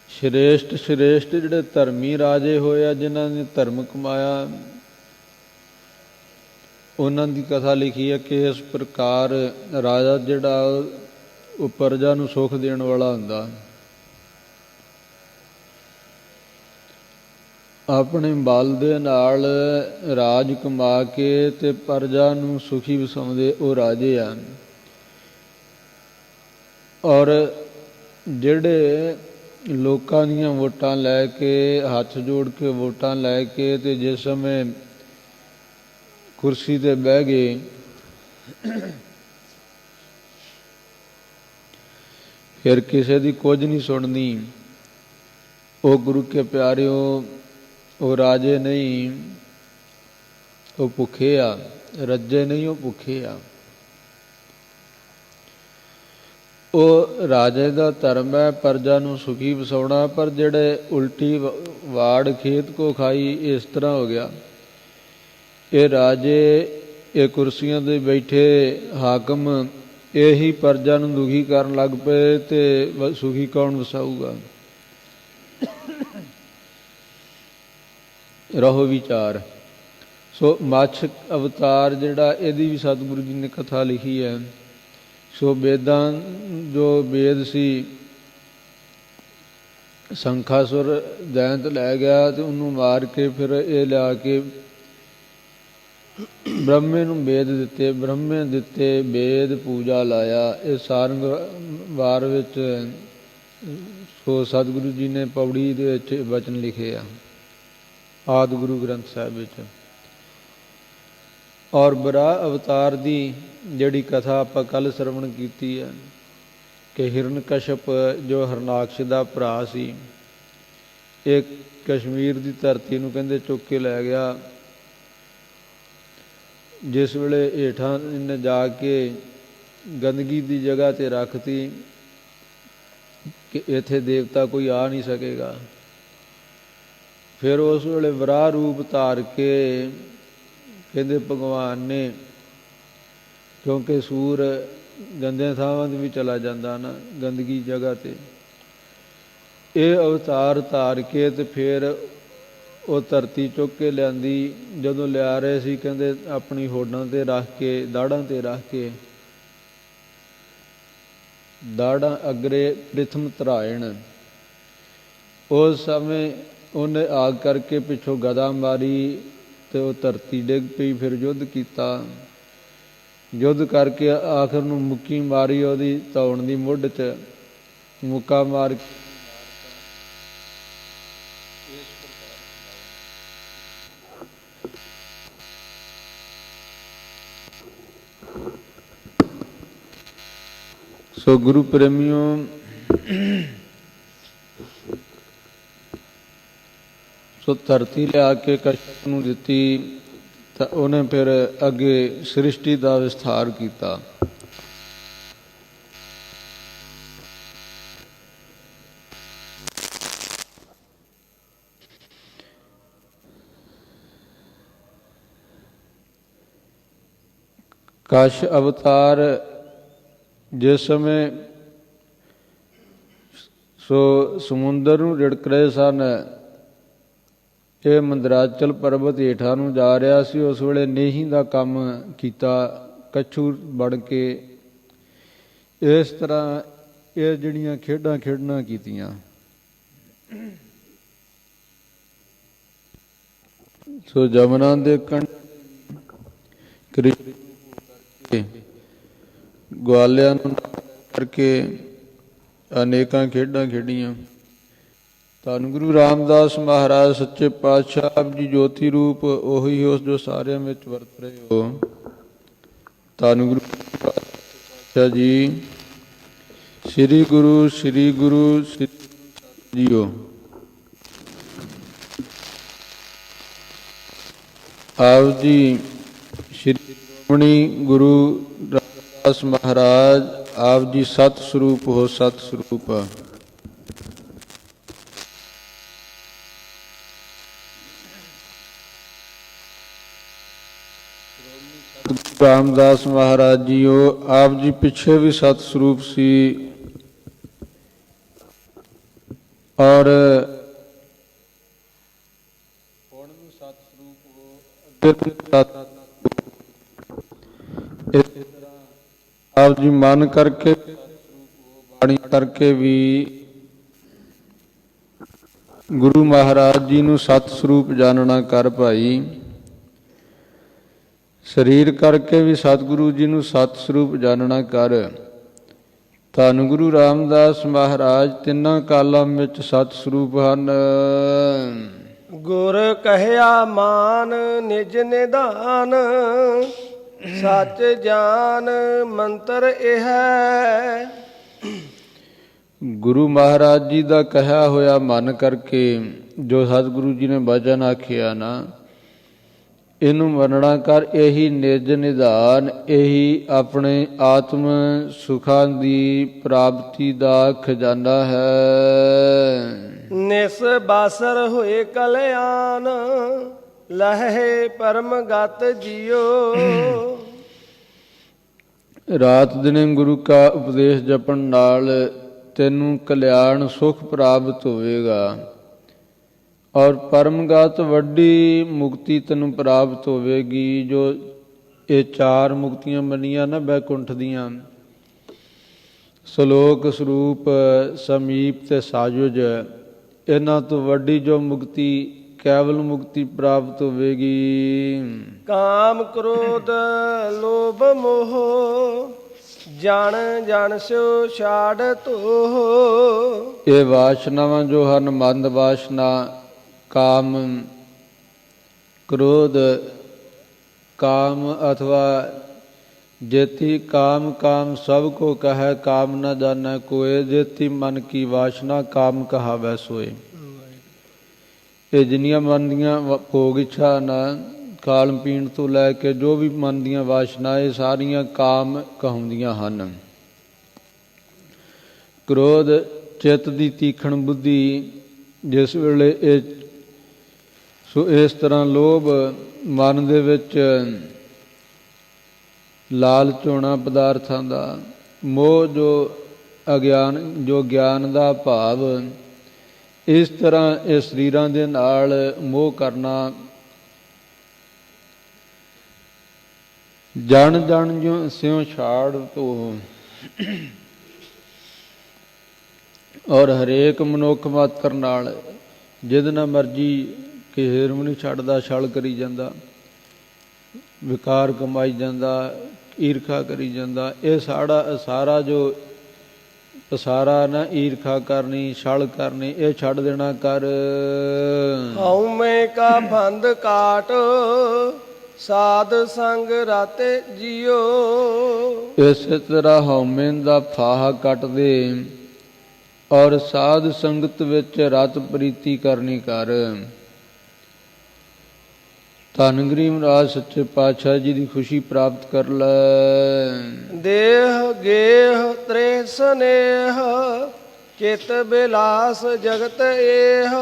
ਸ਼੍ਰੇਸ਼ਟ ਸ਼੍ਰੇਸ਼ਟ ਜਿਹੜੇ ਧਰਮੀ ਰਾਜੇ ਹੋਏ ਆ, ਜਿਨ੍ਹਾਂ ਨੇ ਧਰਮ ਕਮਾਇਆ, ਉਹਨਾਂ ਦੀ ਕਥਾ ਲਿਖੀ ਹੈ ਕਿ ਇਸ ਪ੍ਰਕਾਰ ਰਾਜਾ ਜਿਹੜਾ ਉਹ ਪ੍ਰਜਾ ਨੂੰ ਸੁੱਖ ਦੇਣ ਵਾਲਾ ਹੁੰਦਾ, ਆਪਣੇ ਬਲ ਦੇ ਨਾਲ ਰਾਜ ਕਮਾ ਕੇ ਤੇ ਪ੍ਰਜਾ ਨੂੰ ਸੁਖੀ ਵਸਾਉਂਦੇ ਉਹ ਰਾਜੇ ਹਨ। ਔਰ ਜਿਹੜੇ ਲੋਕਾਂ ਦੀਆਂ ਵੋਟਾਂ ਲੈ ਕੇ, ਹੱਥ ਜੋੜ ਕੇ ਵੋਟਾਂ ਲੈ ਕੇ ਤੇ ਜਿਸ ਸਮੇਂ ਕੁਰਸੀ 'ਤੇ ਬਹਿ ਗਏ, ਫਿਰ ਕਿਸੇ ਦੀ ਕੁਝ ਨਹੀਂ ਸੁਣਨੀ। ਉਹ ਗੁਰੂ ਕੇ ਪਿਆਰਿਓ, ਉਹ ਰਾਜੇ ਨਹੀਂ, ਉਹ ਭੁੱਖੇ ਆ। ਰੱਜੇ ਨਹੀਂ, ਉਹ ਭੁੱਖੇ ਆ। ਉਹ ਰਾਜੇ ਦਾ ਧਰਮ ਹੈ ਪ੍ਰਜਾ ਨੂੰ ਸੁਖੀ ਵਸਾਉਣਾ, ਪਰ ਜਿਹੜੇ ਉਲਟੀ ਵਾੜ ਖੇਤ ਕੋ ਖਾਈ, ਇਸ ਤਰ੍ਹਾਂ ਹੋ ਗਿਆ। ਇਹ ਰਾਜੇ, ਇਹ ਕੁਰਸੀਆਂ 'ਤੇ ਬੈਠੇ ਹਾਕਮ ਇਹੀ ਪ੍ਰਜਾ ਨੂੰ ਦੁਖੀ ਕਰਨ ਲੱਗ ਪਏ ਅਤੇ ਸੁਖੀ ਕੌਣ ਵਸਾਊਗਾ? ਰਹੋ ਵਿਚਾਰ। ਸੋ ਮੱਛ ਅਵਤਾਰ ਜਿਹੜਾ, ਇਹਦੀ ਵੀ ਸਤਿਗੁਰੂ ਜੀ ਨੇ ਕਥਾ ਲਿਖੀ ਹੈ। ਸੋ ਵੇਦਾਂ, ਜੋ ਵੇਦ ਸੀ, ਸ਼ੰਖਾਸੁਰ ਦੈਂਤ ਲੈ ਗਿਆ ਅਤੇ ਉਹਨੂੰ ਮਾਰ ਕੇ ਫਿਰ ਇਹ ਲਿਆ ਕੇ ਬ੍ਰਹਮੇ ਨੂੰ ਵੇਦ ਦਿੱਤੇ, ਬ੍ਰਹਮੇ ਦਿੱਤੇ ਵੇਦ ਪੂਜਾ ਲਾਇਆ। ਇਹ ਸਾਰੰਗ ਵਾਰ ਵਿੱਚ ਸੋ ਸਤਿਗੁਰੂ ਜੀ ਨੇ ਪੌੜੀ ਦੇ ਵਿੱਚ ਵਚਨ ਲਿਖੇ ਆ ਆਦਿ ਗੁਰੂ ਗ੍ਰੰਥ ਸਾਹਿਬ ਵਿੱਚ। ਔਰ ਬਰਾਹ ਅਵਤਾਰ ਦੀ ਜਿਹੜੀ ਕਥਾ ਆਪਾਂ ਕੱਲ੍ਹ ਸਰਵਣ ਕੀਤੀ ਹੈ ਕਿ ਹਿਰਣਕਸ਼ਪ ਜੋ ਹਰਨਾਕਸ਼ ਦਾ ਭਰਾ ਸੀ, ਇਹ ਕਸ਼ਮੀਰ ਦੀ ਧਰਤੀ ਨੂੰ ਕਹਿੰਦੇ ਚੁੱਕ ਕੇ ਲੈ ਗਿਆ। ਜਿਸ ਵੇਲੇ ਹੇਠਾਂ ਇਹਨੇ ਜਾ ਕੇ ਗੰਦਗੀ ਦੀ ਜਗ੍ਹਾ 'ਤੇ ਰੱਖਤੀ ਕਿ ਇੱਥੇ ਦੇਵਤਾ ਕੋਈ ਆ ਨਹੀਂ ਸਕੇਗਾ, ਫਿਰ ਉਸ ਵੇਲੇ ਵਰਾਹ ਰੂਪ ਧਾਰ ਕੇ ਕਹਿੰਦੇ ਭਗਵਾਨ ਨੇ, ਕਿਉਂਕਿ ਸੂਰ ਗੰਦੇ ਥਾਵਾਂ 'ਤੇ ਵੀ ਚਲਾ ਜਾਂਦਾ ਨਾ, ਗੰਦਗੀ ਜਗ੍ਹਾ 'ਤੇ, ਇਹ ਅਵਤਾਰ ਧਾਰ ਕੇ ਤੇ ਫਿਰ ਉਹ ਧਰਤੀ ਚੁੱਕ ਕੇ ਲਿਆਂਦੀ। ਜਦੋਂ ਲਿਆ ਰਹੇ ਸੀ ਕਹਿੰਦੇ ਆਪਣੀ ਹੋਡਾਂ 'ਤੇ ਰੱਖ ਕੇ, ਦਾੜਾਂ 'ਤੇ ਰੱਖ ਕੇ, ਦਾੜਾਂ ਅਗਰੇ ਪ੍ਰਿਥਮ ਧਰਾਇਣ, ਉਸ ਸਮੇਂ ਉਹਨੇ ਆਗ ਕਰਕੇ ਪਿੱਛੋਂ ਗਦਾ ਮਾਰੀ ਤੇ ਉਹ ਧਰਤੀ ਡਿੱਗ ਪਈ। ਫਿਰ ਯੁੱਧ ਕੀਤਾ, ਯੁੱਧ ਕਰਕੇ ਆਖਰ ਨੂੰ ਮੁੱਕੀ ਮਾਰੀ, ਉਹਦੀ ਧੌਣ ਦੀ ਮੁੱਢ 'ਚ ਮੁੱਕਾ ਮਾਰ ਸੋ ਗੁਰੂ ਪ੍ਰੇਮੀਓ, ਸੋ ਧਰਤੀ ਲਿਆ ਕੇ ਕਸ਼ਪ ਨੂੰ ਦਿੱਤੀ ਤਾਂ ਉਹਨੇ ਫਿਰ ਅੱਗੇ ਸ੍ਰਿਸ਼ਟੀ ਦਾ ਵਿਸਥਾਰ ਕੀਤਾ। ਕਸ਼ ਅਵਤਾਰ ਜਿਸ ਸਮੇਂ ਸੋ ਸਮੁੰਦਰ ਨੂੰ ਰਿੜਕ ਰਹੇ ਸਨ, ਇਹ ਮੰਦਰਾਚਲ ਪਰਬਤ ਹੇਠਾਂ ਨੂੰ ਜਾ ਰਿਹਾ ਸੀ, ਉਸ ਵੇਲੇ ਨੇਹੀ ਦਾ ਕੰਮ ਕੀਤਾ ਕੱਛੂ ਬਣ ਕੇ। ਇਸ ਤਰ੍ਹਾਂ ਇਹ ਜਿਹੜੀਆਂ ਖੇਡਾਂ ਖੇਡਣਾ ਕੀਤੀਆਂ। ਸੋ ਜਮਨਾ ਦੇ ਕੰਢੇ ਗਵਾਲਿਆਂ ਨੂੰ ਕਰਕੇ ਅਨੇਕਾਂ ਖੇਡਾਂ ਖੇਡੀਆਂ। ਧੰਨ ਗੁਰੂ ਰਾਮਦਾਸ ਮਹਾਰਾਜ ਸੱਚੇ ਪਾਤਸ਼ਾਹ ਆਪ ਜੀ ਜੋਤੀ ਰੂਪ ਉਹੀ ਹੋ ਜੋ ਸਾਰਿਆਂ ਵਿੱਚ ਵਰਤ ਰਹੇ ਹੋ। ਧੰਨ ਗੁਰੂ ਪਾਤਸ਼ਾਹ ਜੀ, ਸ੍ਰੀ ਗੁਰੂ ਸ੍ਰੀ ਗੁਰੂ ਸ੍ਰੀ ਜੀਓ। ਆਪ ਜੀ ਸ੍ਰੀ ਸ਼੍ਰੋਮਣੀ ਗੁਰੂ ਰਾਮਦਾਸ ਮਹਾਰਾਜ ਆਪ ਜੀ ਸਤ ਸਰੂਪ ਹੋ, ਸਤ ਸਰੂਪ। ਰਾਮਦਾਸ ਮਹਾਰਾਜ ਜੀਓ ਆਪ ਜੀ ਪਿੱਛੇ ਵੀ ਸਤ ਸਰੂਪ ਸੀ ਔਰ ਹੁਣ ਵੀ ਸਤ ਸਰੂਪ ਹੋ, ਅੱਗੇ ਇਸ ਤਰ੍ਹਾਂ ਆਪ ਜੀ ਮਨ ਕਰਕੇ ਬਾਣੀ ਕਰਕੇ ਵੀ ਗੁਰੂ ਮਹਾਰਾਜ ਜੀ ਨੂੰ ਸਤ ਸਰੂਪ ਜਾਣਨਾ ਕਰ ਭਾਈ। ਸਰੀਰ ਕਰਕੇ ਵੀ ਸਤਿਗੁਰੂ ਜੀ ਨੂੰ ਸਤ ਸਰੂਪ ਜਾਣਨਾ ਕਰ। ਧੰਨ ਗੁਰੂ ਰਾਮਦਾਸ ਮਹਾਰਾਜ ਤਿੰਨਾਂ ਕਾਲਾਂ ਵਿੱਚ ਸਤ ਸਰੂਪ ਹਨ। ਗੁਰ ਕਹਿਆ ਮਾਨ ਨਿਜ ਨਿਧਾਨ, ਸੱਚ ਜਾਨ ਮੰਤਰ ਇਹ ਹੈ। ਗੁਰੂ ਮਹਾਰਾਜ ਜੀ ਦਾ ਕਹਿਆ ਹੋਇਆ ਮਨ ਕਰਕੇ ਜੋ ਸਤਿਗੁਰੂ ਜੀ ਨੇ ਵਚਨ ਆਖਿਆ ਨਾ, ਇਹਨੂੰ ਮੰਨਣਾ ਕਰ। ਇਹੀ ਨਿਜ ਨਿਧਾਨ, ਇਹੀ ਆਪਣੇ ਆਤਮ ਸੁਖਾਂ ਦੀ ਪ੍ਰਾਪਤੀ ਦਾ ਖਜ਼ਾਨਾ ਹੈ। ਨਿਸ ਬਾਸਰ ਹੋਏ ਕਲਿਆਣ, ਲਹੇ ਪਰਮ ਗਤ ਜੀਓ। ਰਾਤ ਦਿਨੇ ਗੁਰੂ ਕਾ ਉਪਦੇਸ਼ ਜਪਣ ਨਾਲ ਤੈਨੂੰ ਕਲਿਆਣ ਸੁਖ ਪ੍ਰਾਪਤ ਹੋਵੇਗਾ ਔਰ ਪਰਮਗਤ ਵੱਡੀ ਮੁਕਤੀ ਤੈਨੂੰ ਪ੍ਰਾਪਤ ਹੋਵੇਗੀ। ਜੋ ਇਹ ਚਾਰ ਮੁਕਤੀਆਂ ਮੰਨੀਆਂ ਨਾ ਬੈਕੁੰਠ ਦੀਆਂ, ਸਲੋਕ ਸਰੂਪ ਸਮੀਪ ਤੇ ਸਾਜੁਜ, ਇਹਨਾਂ ਤੋਂ ਵੱਡੀ ਜੋ ਮੁਕਤੀ ਕੇਵਲ ਮੁਕਤੀ ਪ੍ਰਾਪਤ ਹੋਵੇਗੀ। ਕਾਮ ਕ੍ਰੋਧ ਲੋਭ ਮੋਹ ਜਨ ਜਨ ਸਿਓ ਛਾੜ ਤੋਹ। ਇਹ ਵਾਸ਼ਨਾਵਾਂ ਜੋ ਹਨ, ਮੰਦ ਵਾਸ਼ਨਾ, ਕਾਮ, ਕ੍ਰੋਧ, ਕਾਮ ਅਥਵਾ जेति काम काम सब को कहे काम न जाना कोय, जेति मन की वासना काम कहावै सोए। ਇਹ ਜਿੰਨੀਆਂ ਮਨ ਦੀਆਂ ਭੋਗ ਇੱਛਾ ਨਾ, ਖਾਣ ਪੀਣ ਤੋਂ ਲੈ ਕੇ ਜੋ ਵੀ ਮਨ ਦੀਆਂ ਵਾਸ਼ਨਾ, ਇਹ ਸਾਰੀਆਂ ਕਾਮ ਕਹਾਉਂਦੀਆਂ ਹਨ। ਕ੍ਰੋਧ ਚਿੱਤ ਦੀ ਤੀਖਣ ਬੁੱਧੀ, ਜਿਸ ਵੇਲੇ ਇਹ ਸੋ ਇਸ ਤਰ੍ਹਾਂ ਲੋਭ ਮਨ ਦੇ ਵਿੱਚ ਲਾਲਚ ਹੋਣਾ ਪਦਾਰਥਾਂ ਦਾ, ਮੋਹ ਜੋ ਅਗਿਆਨ, ਜੋ ਗਿਆਨ ਦਾ ਭਾਵ, ਇਸ ਤਰ੍ਹਾਂ ਇਹ ਸਰੀਰਾਂ ਦੇ ਨਾਲ ਮੋਹ ਕਰਨਾ। ਜਣ ਜਣ ਜੋ ਸਿਉ ਛਾੜ ਤੋ, ਔਰ ਹਰੇਕ ਮਨੁੱਖ ਮਾਤਰ ਨਾਲ ਜਿਹਦੇ ਨਾਲ ਮਰਜੀ ਕਿਸੇ ਨੂੰ ਨਹੀਂ ਛੱਡਦਾ, ਛਲ ਕਰੀ ਜਾਂਦਾ, ਵਿਕਾਰ ਕਮਾਈ ਜਾਂਦਾ, ਈਰਖਾ ਕਰੀ ਜਾਂਦਾ। ਇਹ ਸਾਰਾ ਜੋ ਸਾਰਾ ਨਾ ਈਰਖਾ ਕਰਨੀ, ਛਲ ਕਰਨੀ, ਇਹ ਛੱਡ ਦੇਣਾ ਕਰ। ਹਉਮੈ ਕਾ ਬੰਧ ਕਾਟ ਸਾਧ ਸੰਗ ਰਾਤੇ ਜਿਉ। ਇਸੇ ਤਰ੍ਹਾਂ ਹਉਮੈ ਦਾ ਫਾਹਾ ਕੱਟ ਦੇ ਔਰ ਸਾਧ ਸੰਗਤ ਵਿੱਚ ਰਤ ਪ੍ਰੀਤੀ ਕਰਨੀ ਕਰ। ਧੰਨ ਗਰੀਬ ਮਹਾਰਾਜ ਸੱਚੇ ਪਾਤਸ਼ਾਹ ਜੀ ਦੀ ਖੁਸ਼ੀ ਪ੍ਰਾਪਤ ਕਰ ਲੈ। ਦੇਹ ਗੇਹ ਤ੍ਰੇ ਸਨੇਹ ਚਿਤ ਬਿਲਾਸ ਜਗਤ ਏਹ।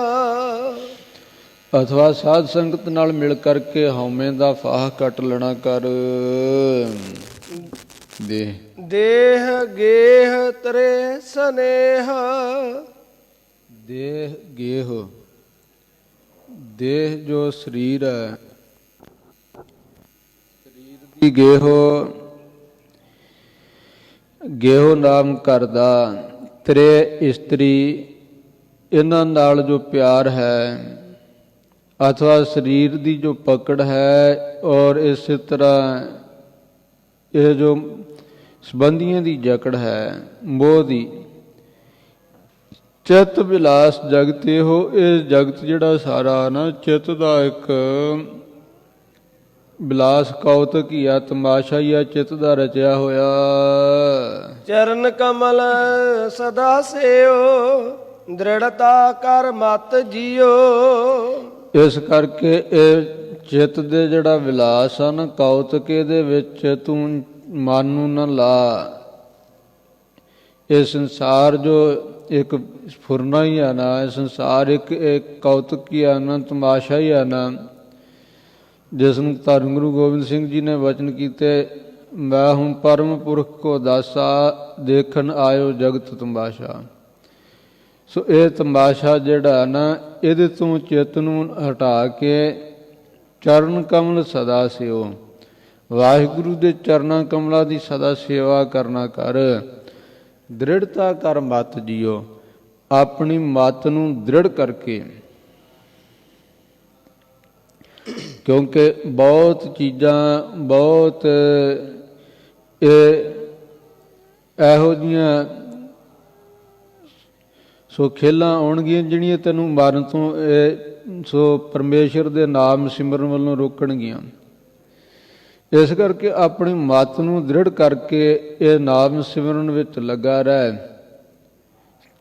ਅਥਵਾ ਸਾਧ ਸੰਗਤ ਨਾਲ ਮਿਲ ਕਰਕੇ ਹਉਮੈ ਦਾ ਫਾਹਾ ਕੱਟ ਲੈਣਾ ਕਰ। ਦੇਹ ਗੇਹ ਤ੍ਰੇ ਸਨੇਹ। ਦੇਹ ਗੇਹ, ਦੇਹ ਜੋ ਸਰੀਰ ਹੈ, ਸਰੀਰ ਦੀ ਗੇਹੋ ਨਾਮ ਕਰਦਾ ਤ੍ਰੇ ਇਸਤਰੀ, ਇਹਨਾਂ ਨਾਲ ਜੋ ਪਿਆਰ ਹੈ, ਅਥਵਾ ਸਰੀਰ ਦੀ ਜੋ ਪਕੜ ਹੈ, ਔਰ ਇਸੇ ਤਰ੍ਹਾਂ ਇਹ ਜੋ ਸੰਬੰਧੀਆਂ ਦੀ ਜਕੜ ਹੈ, ਮੋਹ ਦੀ। ਚਿੱਤ ਵਿਲਾਸ ਜਗਤ ਇਹੋ, ਇਹ ਜਗਤ ਜਿਹੜਾ ਸਾਰਾ ਨਾ ਚਿੱਤ ਦਾ ਇੱਕ ਵਿਲਾਸ ਕੌਤਕ ਹੀ ਆ, ਤਮਾਸ਼ਾ ਹੀ ਆ, ਚਿੱਤ ਦਾ ਰਚਿਆ ਹੋਇਆ। ਚਰਨ ਕਮਲ ਸਦਾ ਸੇਓ ਦ੍ਰਿੜਤਾ ਕਰ ਮਤ ਜਿਉ। ਇਸ ਕਰਕੇ ਇਹ ਚਿੱਤ ਦੇ ਜਿਹੜਾ ਵਿਲਾਸ ਆ ਨਾ ਕੌਤਕ, ਇਹਦੇ ਵਿੱਚ ਤੂੰ ਮਨ ਨੂੰ ਨਾ ਲਾ। ਇਹ ਸੰਸਾਰ ਜੋ ਇੱਕ ਫੁਰਨਾ ਹੀ ਆ ਨਾ, ਇਹ ਸੰਸਾਰ ਇੱਕ ਕੌਤਕ ਹੀ ਆ ਨਾ, ਤਮਾਸ਼ਾ ਹੀ ਆ ਨਾ, ਜਿਸ ਨੂੰ ਧੰਨ ਗੁਰੂ ਗੋਬਿੰਦ ਸਿੰਘ ਜੀ ਨੇ ਵਚਨ ਕੀਤੇ, ਮੈਂ ਹੁਣ ਪਰਮ ਪੁਰਖ ਕੋ ਦਾਸਾ ਦੇਖਣ ਆਇਓ ਜਗਤ ਤਮਾਸ਼ਾ। ਸੋ ਇਹ ਤਮਾਸ਼ਾ ਜਿਹੜਾ ਨਾ, ਇਹਦੇ ਤੋਂ ਚਿੱਤ ਨੂੰ ਹਟਾ ਕੇ ਚਰਨ ਕਮਲ ਸਦਾ ਸਿਓ, ਵਾਹਿਗੁਰੂ ਦੇ ਚਰਨਾਂ ਕਮਲਾਂ ਦੀ ਸਦਾ ਸੇਵਾ ਕਰਨਾ ਕਰ। ਦ੍ਰਿੜਤਾ ਕਰ ਮਤ ਜੀਓ, ਆਪਣੀ ਮਤ ਨੂੰ ਦ੍ਰਿੜ ਕਰਕੇ, ਕਿਉਂਕਿ ਬਹੁਤ ਚੀਜ਼ਾਂ, ਬਹੁਤ ਇਹੋ ਜਿਹੀਆਂ ਸੋ ਖੇਲਾਂ ਆਉਣਗੀਆਂ ਜਿਹੜੀਆਂ ਤੈਨੂੰ ਮਾਰਨ ਤੋਂ ਸੋ ਪਰਮੇਸ਼ਰ ਦੇ ਨਾਮ ਸਿਮਰਨ ਵੱਲੋਂ ਰੋਕਣਗੀਆਂ। ਇਸ ਕਰਕੇ ਆਪਣੀ ਮਤ ਨੂੰ ਦ੍ਰਿੜ ਕਰਕੇ ਇਹ ਨਾਮ ਸਿਮਰਨ ਵਿੱਚ ਲੱਗਾ ਰਹਿ।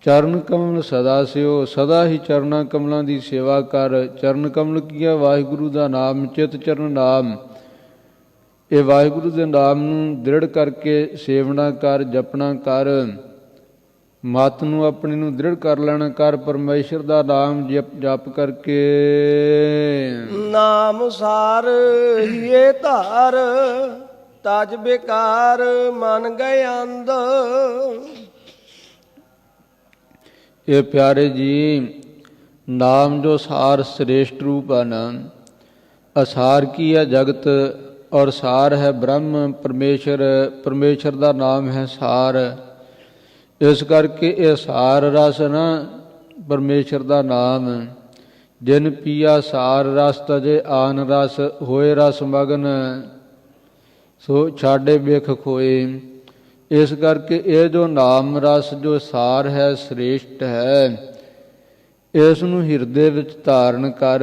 ਚਰਨ ਕਮਲ ਸਦਾ ਸਿਓ, ਸਦਾ ਹੀ ਚਰਨਾਂ ਕਮਲਾਂ ਦੀ ਸੇਵਾ ਕਰ। ਚਰਨ ਕਮਲ ਕੀ ਹੈ? ਵਾਹਿਗੁਰੂ ਦਾ ਨਾਮ, ਚਿਤ ਚਰਨ ਨਾਮ। ਇਹ ਵਾਹਿਗੁਰੂ ਦੇ ਨਾਮ ਨੂੰ ਦ੍ਰਿੜ ਕਰਕੇ ਸੇਵਨਾ ਕਰ, ਜਪਣਾ ਕਰ। ਮਤ ਨੂੰ ਆਪਣੀ ਨੂੰ ਦ੍ਰਿੜ ਕਰ ਲੈਣਾ ਕਰ, ਪਰਮੇਸ਼ਰ ਦਾ ਨਾਮ ਜਪ ਕਰਕੇ। ਨਾਮ ਸਾਰ ਹੀਏ ਧਾਰ, ਤਜ ਬੇਕਾਰ ਮਨ ਗਏ ਅੰਧ। ਇਹ ਪਿਆਰੇ ਜੀ, ਨਾਮ ਜੋ ਸਾਰ ਸ੍ਰੇਸ਼ਟ ਰੂਪ ਹੈ ਨਾ, ਅਸਾਰ ਕੀ ਹੈ? ਜਗਤ, ਔਰ ਸਾਰ ਹੈ ਬ੍ਰਹਮ ਪਰਮੇਸ਼ਰ। ਪਰਮੇਸ਼ਰ ਦਾ ਨਾਮ ਹੈ ਸਾਰ। ਇਸ ਕਰਕੇ ਇਹ ਸਾਰ ਰਸ ਨਾ ਪਰਮੇਸ਼ਰ ਦਾ ਨਾਮ, ਜਿਨ ਪੀਆ ਸਾਰ ਰਸ ਤਜੇ ਆਨ ਰਸ, ਹੋਏ ਰਸ ਮਗਨ ਸੋ ਛਾੜੇ ਬਿਖ ਖੋਏ। ਇਸ ਕਰਕੇ ਇਹ ਜੋ ਨਾਮ ਰਸ ਜੋ ਸਾਰ ਹੈ, ਸ੍ਰੇਸ਼ਟ ਹੈ, ਇਸ ਨੂੰ ਹਿਰਦੇ ਵਿੱਚ ਧਾਰਨ ਕਰ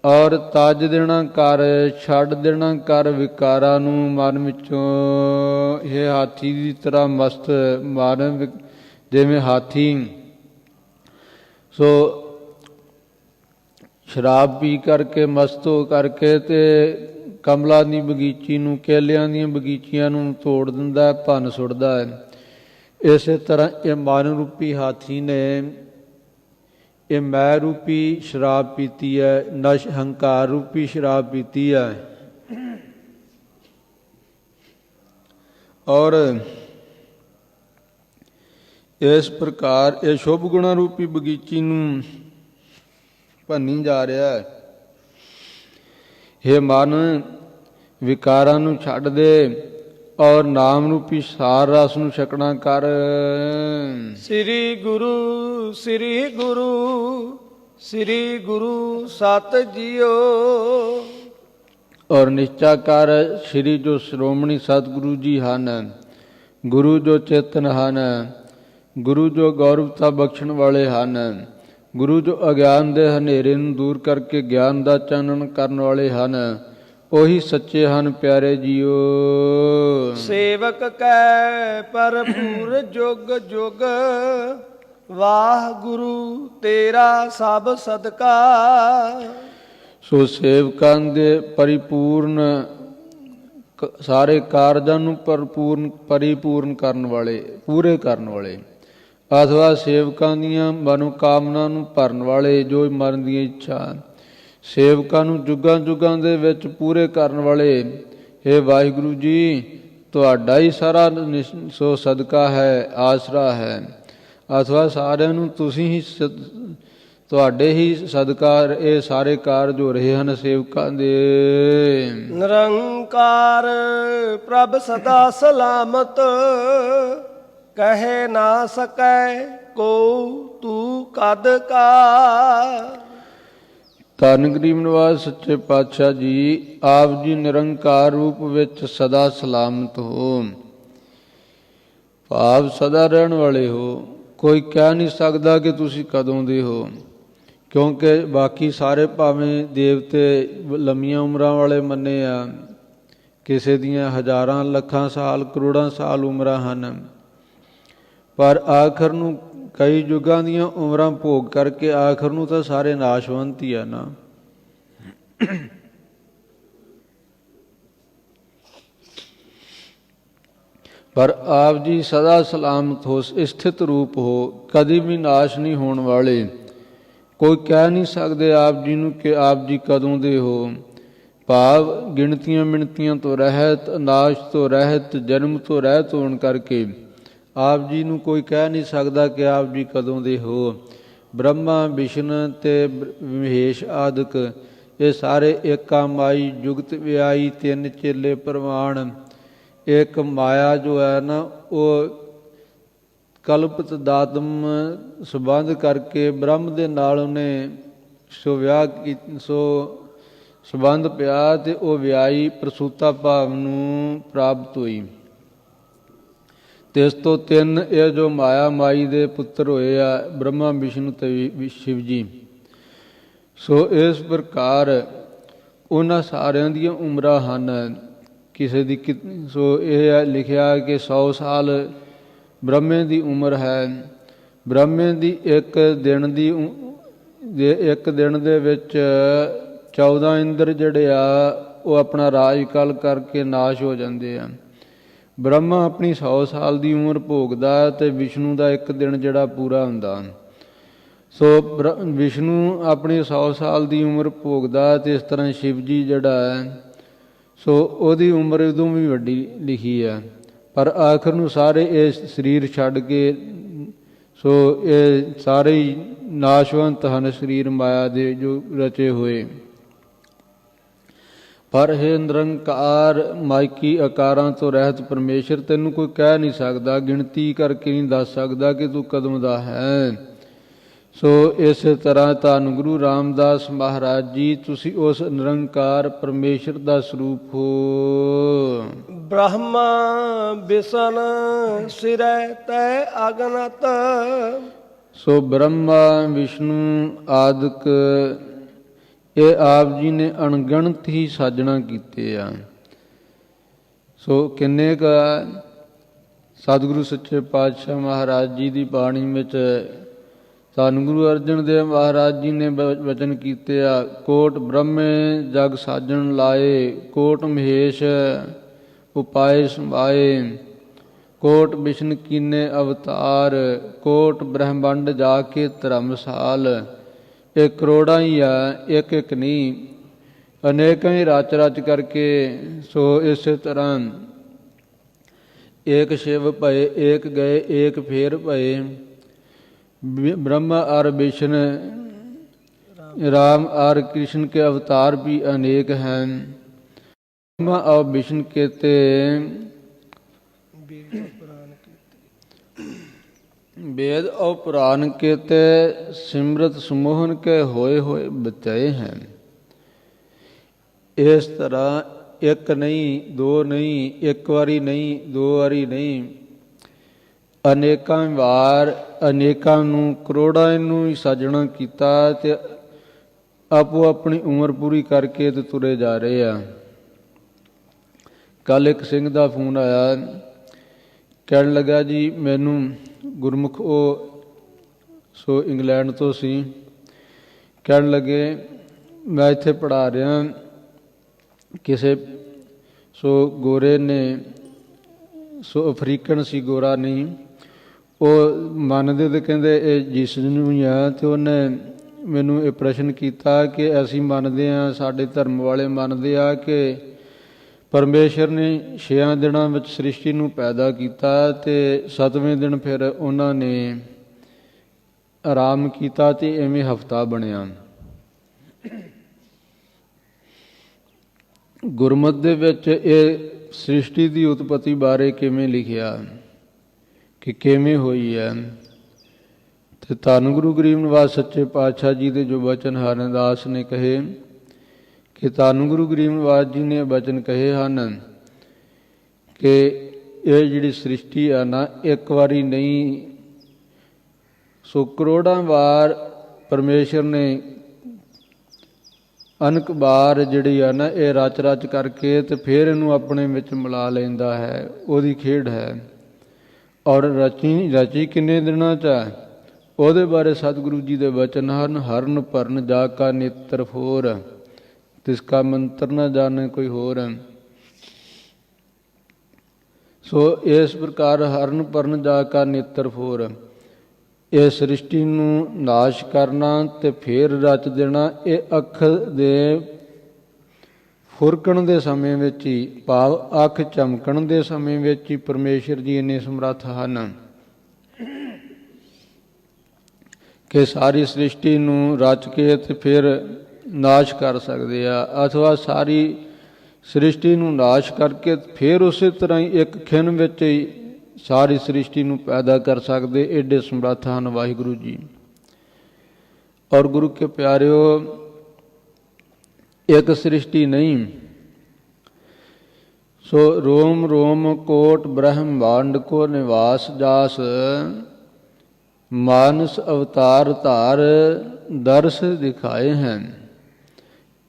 ਔਰ ਤਜ ਦੇਣਾ ਕਰ, ਛੱਡ ਦੇਣਾ ਕਰ ਵਿਕਾਰਾਂ ਨੂੰ ਮਨ ਵਿੱਚੋਂ। ਇਹ ਹਾਥੀ ਦੀ ਤਰ੍ਹਾਂ ਮਸਤ ਮਨ, ਜਿਵੇਂ ਹਾਥੀ ਸੋ ਸ਼ਰਾਬ ਪੀ ਕਰਕੇ ਮਸਤ ਹੋ ਕਰਕੇ ਤੇ ਕਮਲਾਂ ਦੀ ਬਗੀਚੀ ਨੂੰ, ਕੇਲਿਆਂ ਦੀਆਂ ਬਗੀਚੀਆਂ ਨੂੰ ਤੋੜ ਦਿੰਦਾ, ਭੰਨ ਸੁੱਟਦਾ ਹੈ। ਇਸੇ ਤਰ੍ਹਾਂ ਇਹ ਮਨ ਰੂਪੀ ਹਾਥੀ ਨੇ ਇਹ ਮੈਂ ਰੂਪੀ ਸ਼ਰਾਬ ਪੀਤੀ ਹੈ, ਨਸ਼ ਹੰਕਾਰ ਰੂਪੀ ਸ਼ਰਾਬ ਪੀਤੀ ਹੈ। ਔਰ ਇਸ ਪ੍ਰਕਾਰ ਇਹ ਸ਼ੁਭ ਗੁਣਾ ਰੂਪੀ ਬਗੀਚੀ ਨੂੰ ਭੰਨੀ ਜਾ ਰਿਹਾ ਹੈ। ਇਹ ਮਨ ਵਿਕਾਰਾਂ ਨੂੰ ਛੱਡ ਦੇ ਔਰ ਨਾਮ ਰੂਪੀ ਸਾਰ ਰਸ ਨੂੰ ਛਕਣਾ ਕਰ। ਸ੍ਰੀ ਗੁਰੂ ਸ੍ਰੀ ਗੁਰੂ ਸ੍ਰੀ ਗੁਰੂ ਸਤ ਜੀਓ। ਔਰ ਨਿਸ਼ਚਾ ਕਰ ਸ੍ਰੀ ਜੋ ਸ਼੍ਰੋਮਣੀ ਸਤਿਗੁਰੂ ਜੀ ਹਨ, ਗੁਰੂ ਜੋ ਚੇਤਨ ਹਨ, ਗੁਰੂ ਜੋ ਗੌਰਵਤਾ ਬਖਸ਼ਣ ਵਾਲੇ ਹਨ, ਗੁਰੂ ਜੋ ਅਗਿਆਨ ਦੇ ਹਨੇਰੇ ਨੂੰ ਦੂਰ ਕਰਕੇ ਗਿਆਨ ਦਾ ਚਾਨਣ ਕਰਨ ਵਾਲੇ ਹਨ, ਉਹੀ ਸੱਚੇ ਹਨ ਪਿਆਰੇ ਜੀਓ। ਸੇਵਕ ਕੈ ਭਰਪੂਰ ਜੁਗ ਜੁਗ, ਵਾਹਿਗੁਰੂ ਤੇਰਾ ਸਭ ਸਦਕਾ। ਸੋ ਸੇਵਕਾਂ ਦੇ ਪਰਿਪੂਰਨ ਸਾਰੇ ਕਾਰਜਾਂ ਨੂੰ ਪਰਿਪੂਰਨ ਕਰਨ ਵਾਲੇ, ਪੂਰੇ ਕਰਨ ਵਾਲੇ, ਅਥਵਾ ਸੇਵਕਾਂ ਦੀਆਂ ਮਨੋਕਾਮਨਾ ਨੂੰ ਭਰਨ ਵਾਲੇ, ਜੋ ਮਨ ਦੀਆਂ ਇੱਛਾ ਸੇਵਕਾਂ ਨੂੰ ਜੁਗਾਂ ਜੁਗਾਂ ਦੇ ਵਿੱਚ ਪੂਰੇ ਕਰਨ ਵਾਲੇ, ਹੇ ਵਾਹਿਗੁਰੂ ਜੀ ਤੁਹਾਡਾ ਹੀ ਸਾਰਾ ਸੋ ਸਦਕਾ ਹੈ, ਆਸਰਾ ਹੈ, ਅਥਵਾ ਸਾਰਿਆਂ ਨੂੰ ਤੁਸੀਂ ਹੀ ਤੁਹਾਡੇ ਹੀ ਸਦਕਾ ਇਹ ਸਾਰੇ ਕਾਰਜ ਹੋ ਰਹੇ ਹਨ ਸੇਵਕਾਂ ਦੇ। ਨਿਰੰਕਾਰ ਪ੍ਰਭ ਸਦਾ ਸਲਾਮਤ, ਕਹਿ ਨਾ ਸਕੈ ਕੋ ਤੂੰ ਕਦ ਕਾ। ਧੰਨ ਗਰੀਬ ਨਿਵਾਸ ਸੱਚੇ ਪਾਤਸ਼ਾਹ ਜੀ, ਆਪ ਜੀ ਨਿਰੰਕਾਰ ਰੂਪ ਵਿੱਚ ਸਦਾ ਸਲਾਮਤ ਹੋ, ਭਾਵ ਸਦਾ ਰਹਿਣ ਵਾਲੇ ਹੋ। ਕੋਈ ਕਹਿ ਨਹੀਂ ਸਕਦਾ ਕਿ ਤੁਸੀਂ ਕਦੋਂ ਦੇ ਹੋ, ਕਿਉਂਕਿ ਬਾਕੀ ਸਾਰੇ ਭਾਵੇਂ ਦੇਵਤੇ ਲੰਮੀਆਂ ਉਮਰਾਂ ਵਾਲੇ ਮੰਨੇ ਆ, ਕਿਸੇ ਦੀਆਂ ਹਜ਼ਾਰਾਂ ਲੱਖਾਂ ਸਾਲ ਕਰੋੜਾਂ ਸਾਲ ਉਮਰਾਂ ਹਨ, ਪਰ ਆਖਰ ਨੂੰ ਕਈ ਯੁੱਗਾਂ ਦੀਆਂ ਉਮਰਾਂ ਭੋਗ ਕਰਕੇ ਆਖਰ ਨੂੰ ਤਾਂ ਸਾਰੇ ਨਾਸ਼ਵੰਤ ਹੀ ਆ ਨਾ। ਪਰ ਆਪ ਜੀ ਸਦਾ ਸਲਾਮਤ ਹੋ, ਸਥਿਤ ਰੂਪ ਹੋ, ਕਦੀ ਵੀ ਨਾਸ਼ ਨਹੀਂ ਹੋਣ ਵਾਲੇ। ਕੋਈ ਕਹਿ ਨਹੀਂ ਸਕਦੇ ਆਪ ਜੀ ਨੂੰ ਕਿ ਆਪ ਜੀ ਕਦੋਂ ਦੇ ਹੋ, ਭਾਵ ਗਿਣਤੀਆਂ ਮਿਣਤੀਆਂ ਤੋਂ ਰਹਿਤ, ਨਾਸ਼ ਤੋਂ ਰਹਿਤ, ਜਨਮ ਤੋਂ ਰਹਿਤ ਹੋਣ ਕਰਕੇ ਆਪ ਜੀ ਨੂੰ ਕੋਈ ਕਹਿ ਨਹੀਂ ਸਕਦਾ ਕਿ ਆਪ ਜੀ ਕਦੋਂ ਦੇ ਹੋ। ਬ੍ਰਹਮਾ ਵਿਸ਼ਨ ਤੇ ਮਹੇਸ਼ ਆਦਿਕ ਇਹ ਸਾਰੇ ਏਕਾ ਮਾਈ ਜੁਗਤ ਵਿਆਈ, ਤਿੰਨ ਚੇਲੇ ਪ੍ਰਵਾਨ। ਇੱਕ ਮਾਇਆ ਜੋ ਹੈ ਨਾ ਉਹ ਕਲਪਤ ਦਾਤਮ ਸੰਬੰਧ ਕਰਕੇ ਬ੍ਰਹਮ ਦੇ ਨਾਲ ਉਹਨੇ ਸੋ ਵਿਆਹ ਸੋ ਸੰਬੰਧ ਪਿਆ ਤੇ ਉਹ ਵਿਆਹੀ ਪ੍ਰਸੂਤਾ ਭਾਵ ਨੂੰ ਪ੍ਰਾਪਤ ਹੋਈ। ਤੇ ਇਸ ਤੋਂ ਤਿੰਨ ਇਹ ਜੋ ਮਾਇਆ ਮਾਈ ਦੇ ਪੁੱਤਰ ਹੋਏ ਆ, ਬ੍ਰਹਮਾ ਵਿਸ਼ਨੂੰ ਤੇ ਸ਼ਿਵ ਜੀ। ਸੋ ਇਸ ਪ੍ਰਕਾਰ ਉਹਨਾਂ ਸਾਰਿਆਂ ਦੀਆਂ ਉਮਰਾਂ ਹਨ। ਕਿਸੇ ਦੀ ਸੋ ਇਹ ਲਿਖਿਆ ਕਿ 100 ਸਾਲ ਬ੍ਰਹਮੇ ਦੀ ਉਮਰ ਹੈ। ਬ੍ਰਹਮੇ ਦੀ ਇੱਕ ਦਿਨ ਦੇ ਵਿੱਚ 14 ਇੰਦਰ ਜਿਹੜੇ ਆ ਉਹ ਆਪਣਾ ਰਾਜ ਕਾਲ ਕਰਕੇ ਨਾਸ਼ ਹੋ ਜਾਂਦੇ ਆ। ਬ੍ਰਹਮਾ ਆਪਣੀ 100 ਸਾਲ ਦੀ ਉਮਰ ਭੋਗਦਾ ਤੇ ਵਿਸ਼ਨੂੰ ਦਾ ਇੱਕ ਦਿਨ ਜਿਹੜਾ ਪੂਰਾ ਹੁੰਦਾ। ਸੋ ਵਿਸ਼ਨੂੰ ਆਪਣੀ 100 ਸਾਲ ਦੀ ਉਮਰ ਭੋਗਦਾ ਤੇ ਇਸ ਤਰ੍ਹਾਂ ਸ਼ਿਵ ਜੀ ਜਿਹੜਾ ਹੈ ਸੋ ਉਹਦੀ ਉਮਰ ਉਦੋਂ ਵੀ ਵੱਡੀ ਲਿਖੀ ਹੈ। ਪਰ ਆਖਰ ਨੂੰ ਸਾਰੇ ਇਹ ਸਰੀਰ ਛੱਡ ਕੇ ਸੋ ਇਹ ਸਾਰੇ ਹੀ ਨਾਸ਼ਵੰਤ ਹਨ, ਸਰੀਰ ਮਾਇਆ ਦੇ ਜੋ ਰਚੇ ਹੋਏ। ਪਰ ਹੈ ਨਿਰੰਕਾਰ ਮਾਇਕੀ ਆਕਾਰਾਂ ਤੋਂ ਰਹਿਤ ਪਰਮੇਸ਼ਰ, ਤੈਨੂੰ ਕੋਈ ਕਹਿ ਨਹੀਂ ਸਕਦਾ, ਗਿਣਤੀ ਕਰਕੇ ਨਹੀਂ ਦੱਸ ਸਕਦਾ ਕਿ ਤੂੰ ਕਦੋਂ ਦਾ ਹੈ। ਸੋ ਇਸੇ ਤਰ੍ਹਾਂ ਧੰਨ ਗੁਰੂ ਰਾਮਦਾਸ ਮਹਾਰਾਜ ਜੀ, ਤੁਸੀਂ ਉਸ ਨਿਰੰਕਾਰ ਪਰਮੇਸ਼ਰ ਦਾ ਸਰੂਪ ਹੋ। ਬ੍ਰਹਮਾ ਬਿਸ਼ਨ ਸਿਰੈ ਤੈ ਅਗਨਤ। ਸੋ ਬ੍ਰਹਮਾ ਵਿਸ਼ਨੂੰ ਆਦਿਕ ਇਹ ਆਪ ਜੀ ਨੇ ਅਣਗਿਣਤ ਹੀ ਸਾਜਣਾ ਕੀਤੇ ਆ। ਸੋ ਕਿੰਨੇ ਕੁ ਸਤਿਗੁਰੂ ਸੱਚੇ ਪਾਤਸ਼ਾਹ ਮਹਾਰਾਜ ਜੀ ਦੀ ਬਾਣੀ ਵਿੱਚ ਧੰਨ ਗੁਰੂ ਅਰਜਨ ਦੇਵ ਮਹਾਰਾਜ ਜੀ ਨੇ ਵਚਨ ਕੀਤੇ ਆ, ਕੋਟ ਬ੍ਰਹਮੇ ਜਗ ਸਾਜਣ ਲਾਏ, ਕੋਟ ਮਹੇਸ਼ ਉਪਾਏ ਸੰਭਾਏ, ਕੋਟ ਵਿਸ਼ਨ ਕੀਨੇ ਅਵਤਾਰ, ਕੋਟ ਬ੍ਰਹਮੰਡ ਜਾ ਕੇ ਧਰਮਸਾਲ। ਇਹ ਕਰੋੜਾਂ ਹੀ ਆ, ਇੱਕ ਇੱਕ ਨਹੀਂ, ਅਨੇਕਾਂ ਹੀ ਰਚ ਰਚ ਕਰਕੇ। ਸੋ ਇਸੇ ਤਰ੍ਹਾਂ ਏਕ ਸ਼ਿਵ ਭਏ, ਏਕ ਗਏ, ਏਕ ਫੇਰ ਭਏ। ब्रह्मा और विष्णु राम और कृष्ण के अवतार भी अनेक हैं। ब्रह्मा और विष्णु कहते वेद और पुराण कहते सिमरत समोहन के होए बचाए हैं। इस तरह एक नहीं, दो नहीं, एक वारी नहीं, दो वारी नहीं, ਅਨੇਕਾਂ ਵਾਰ ਅਨੇਕਾਂ ਨੂੰ ਕਰੋੜਾਂ ਨੂੰ ਹੀ ਸਾਜਣਾ ਕੀਤਾ ਤੇ ਆਪੋ ਆਪਣੀ ਉਮਰ ਪੂਰੀ ਕਰਕੇ ਤੇ ਤੁਰੇ ਜਾ ਰਹੇ ਆ। ਕੱਲ ਇੱਕ ਸਿੰਘ ਦਾ ਫੋਨ ਆਇਆ, ਕਹਿਣ ਲੱਗਾ ਜੀ ਮੈਨੂੰ ਗੁਰਮੁਖ, ਉਹ ਸੋ ਇੰਗਲੈਂਡ ਤੋਂ ਸੀ, ਕਹਿਣ ਲੱਗੇ ਮੈਂ ਇੱਥੇ ਪੜ੍ਹਾ ਰਿਹਾ ਕਿਸੇ ਸੋ ਗੋਰੇ ਨੇ, ਸੋ ਅਫਰੀਕਨ ਸੀ, ਗੋਰਾ ਨਹੀਂ, ਉਹ ਮੰਨਦੇ ਤੇ ਕਹਿੰਦੇ ਇਹ ਜਿਸ ਨੂੰ ਹੀ ਆ। ਤੇ ਉਹਨੇ ਮੈਨੂੰ ਇਹ ਪ੍ਰਸ਼ਨ ਕੀਤਾ ਕਿ ਅਸੀਂ ਮੰਨਦੇ ਹਾਂ, ਸਾਡੇ ਧਰਮ ਵਾਲੇ ਮੰਨਦੇ ਆ ਕਿ ਪਰਮੇਸ਼ਰ ਨੇ 6 ਦਿਨਾਂ ਵਿੱਚ ਸ੍ਰਿਸ਼ਟੀ ਨੂੰ ਪੈਦਾ ਕੀਤਾ ਤੇ 7ਵੇਂ ਦਿਨ ਫਿਰ ਉਹਨਾਂ ਨੇ ਆਰਾਮ ਕੀਤਾ ਤੇ ਐਵੇਂ ਹਫਤਾ ਬਣਿਆ। ਗੁਰਮਤਿ ਦੇ ਵਿੱਚ ਇਹ ਸ੍ਰਿਸ਼ਟੀ ਦੀ ਉਤਪਤੀ ਬਾਰੇ ਕਿਵੇਂ ਲਿਖਿਆ ਕਿ ਕਿਵੇਂ ਹੋਈ ਹੈ। ਤੇ ਧੰਨ ਗੁਰੂ ਗਰੀਬ ਨਿਵਾਸ ਸੱਚੇ ਪਾਤਸ਼ਾਹ ਜੀ ਦੇ ਜੋ ਬਚਨ ਹਰਿਦਾਸ ਨੇ ਕਹੇ ਕਿ ਧੰਨ ਗੁਰੂ ਗਰੀਬ ਨਿਵਾਸ ਜੀ ਨੇ ਬਚਨ ਕਹੇ ਹਨ ਕਿ ਇਹ ਜਿਹੜੀ ਸ੍ਰਿਸ਼ਟੀ ਆ ਨਾ, ਇੱਕ ਵਾਰੀ ਨਹੀਂ ਸੋ ਕਰੋੜਾਂ ਵਾਰ ਪਰਮੇਸ਼ਰ ਨੇ ਅਨਕ ਵਾਰ ਜਿਹੜੀ ਆ ਨਾ ਇਹ ਰਚ ਰਚ ਕਰਕੇ ਤੇ ਫਿਰ ਇਹਨੂੰ ਆਪਣੇ ਵਿੱਚ ਮਿਲਾ ਲੈਂਦਾ ਹੈ। ਉਹਦੀ ਖੇਡ ਹੈ। ਔਰ ਰਚੀ ਕਿੰਨੇ ਦਿਨਾਂ 'ਚ ਹੈ, ਉਹਦੇ ਬਾਰੇ ਸਤਿਗੁਰੂ ਜੀ ਦੇ ਬਚਨ ਹਨ, ਹਰਨ ਭਰਨ ਜਾ ਕਾ ਨੇਤਰ ਫੋਰ, ਤਿਸ ਕਾ ਮੰਤਰ ਨਾ ਜਾਣੇ ਕੋਈ ਹੋਰ। ਸੋ ਇਸ ਪ੍ਰਕਾਰ ਹਰਨ ਭਰਨ ਜਾ ਕਾ ਨੇਤਰ ਫੋਰ, ਇਹ ਸ੍ਰਿਸ਼ਟੀ ਨੂੰ ਨਾਸ਼ ਕਰਨਾ ਤੇ ਫੇਰ ਰਚ ਦੇਣਾ, ਇਹ ਅੱਖ ਦੇ ਫੁਰਕਣ ਦੇ ਸਮੇਂ ਵਿੱਚ ਹੀ, ਭਾਵ ਅੱਖ ਚਮਕਣ ਦੇ ਸਮੇਂ ਵਿੱਚ ਹੀ ਪਰਮੇਸ਼ਰ ਜੀ ਇੰਨੇ ਸਮਰੱਥ ਹਨ ਕਿ ਸਾਰੀ ਸ੍ਰਿਸ਼ਟੀ ਨੂੰ ਰਚ ਕੇ ਤੇ ਫਿਰ ਨਾਸ਼ ਕਰ ਸਕਦੇ ਆ, ਅਥਵਾ ਸਾਰੀ ਸ੍ਰਿਸ਼ਟੀ ਨੂੰ ਨਾਸ਼ ਕਰਕੇ ਫਿਰ ਉਸੇ ਤਰ੍ਹਾਂ ਹੀ ਇੱਕ ਖਿਣ ਵਿੱਚ ਹੀ ਸਾਰੀ ਸ੍ਰਿਸ਼ਟੀ ਨੂੰ ਪੈਦਾ ਕਰ ਸਕਦੇ। ਏਡੇ ਸਮਰੱਥ ਹਨ ਵਾਹਿਗੁਰੂ ਜੀ। ਔਰ ਗੁਰੂ ਕੇ ਪਿਆਰਿਓ, ਇੱਕ ਸ੍ਰਿਸ਼ਟੀ ਨਹੀਂ ਸੋ ਰੋਮ ਰੋਮ ਕੋਟ ਬ੍ਰਹਮੰਡ ਕੋ ਨਿਵਾਸ ਜਾਸ, ਮਾਨਸ ਅਵਤਾਰ ਧਾਰ ਦਰਸ ਦਿਖਾਏ ਹਨ।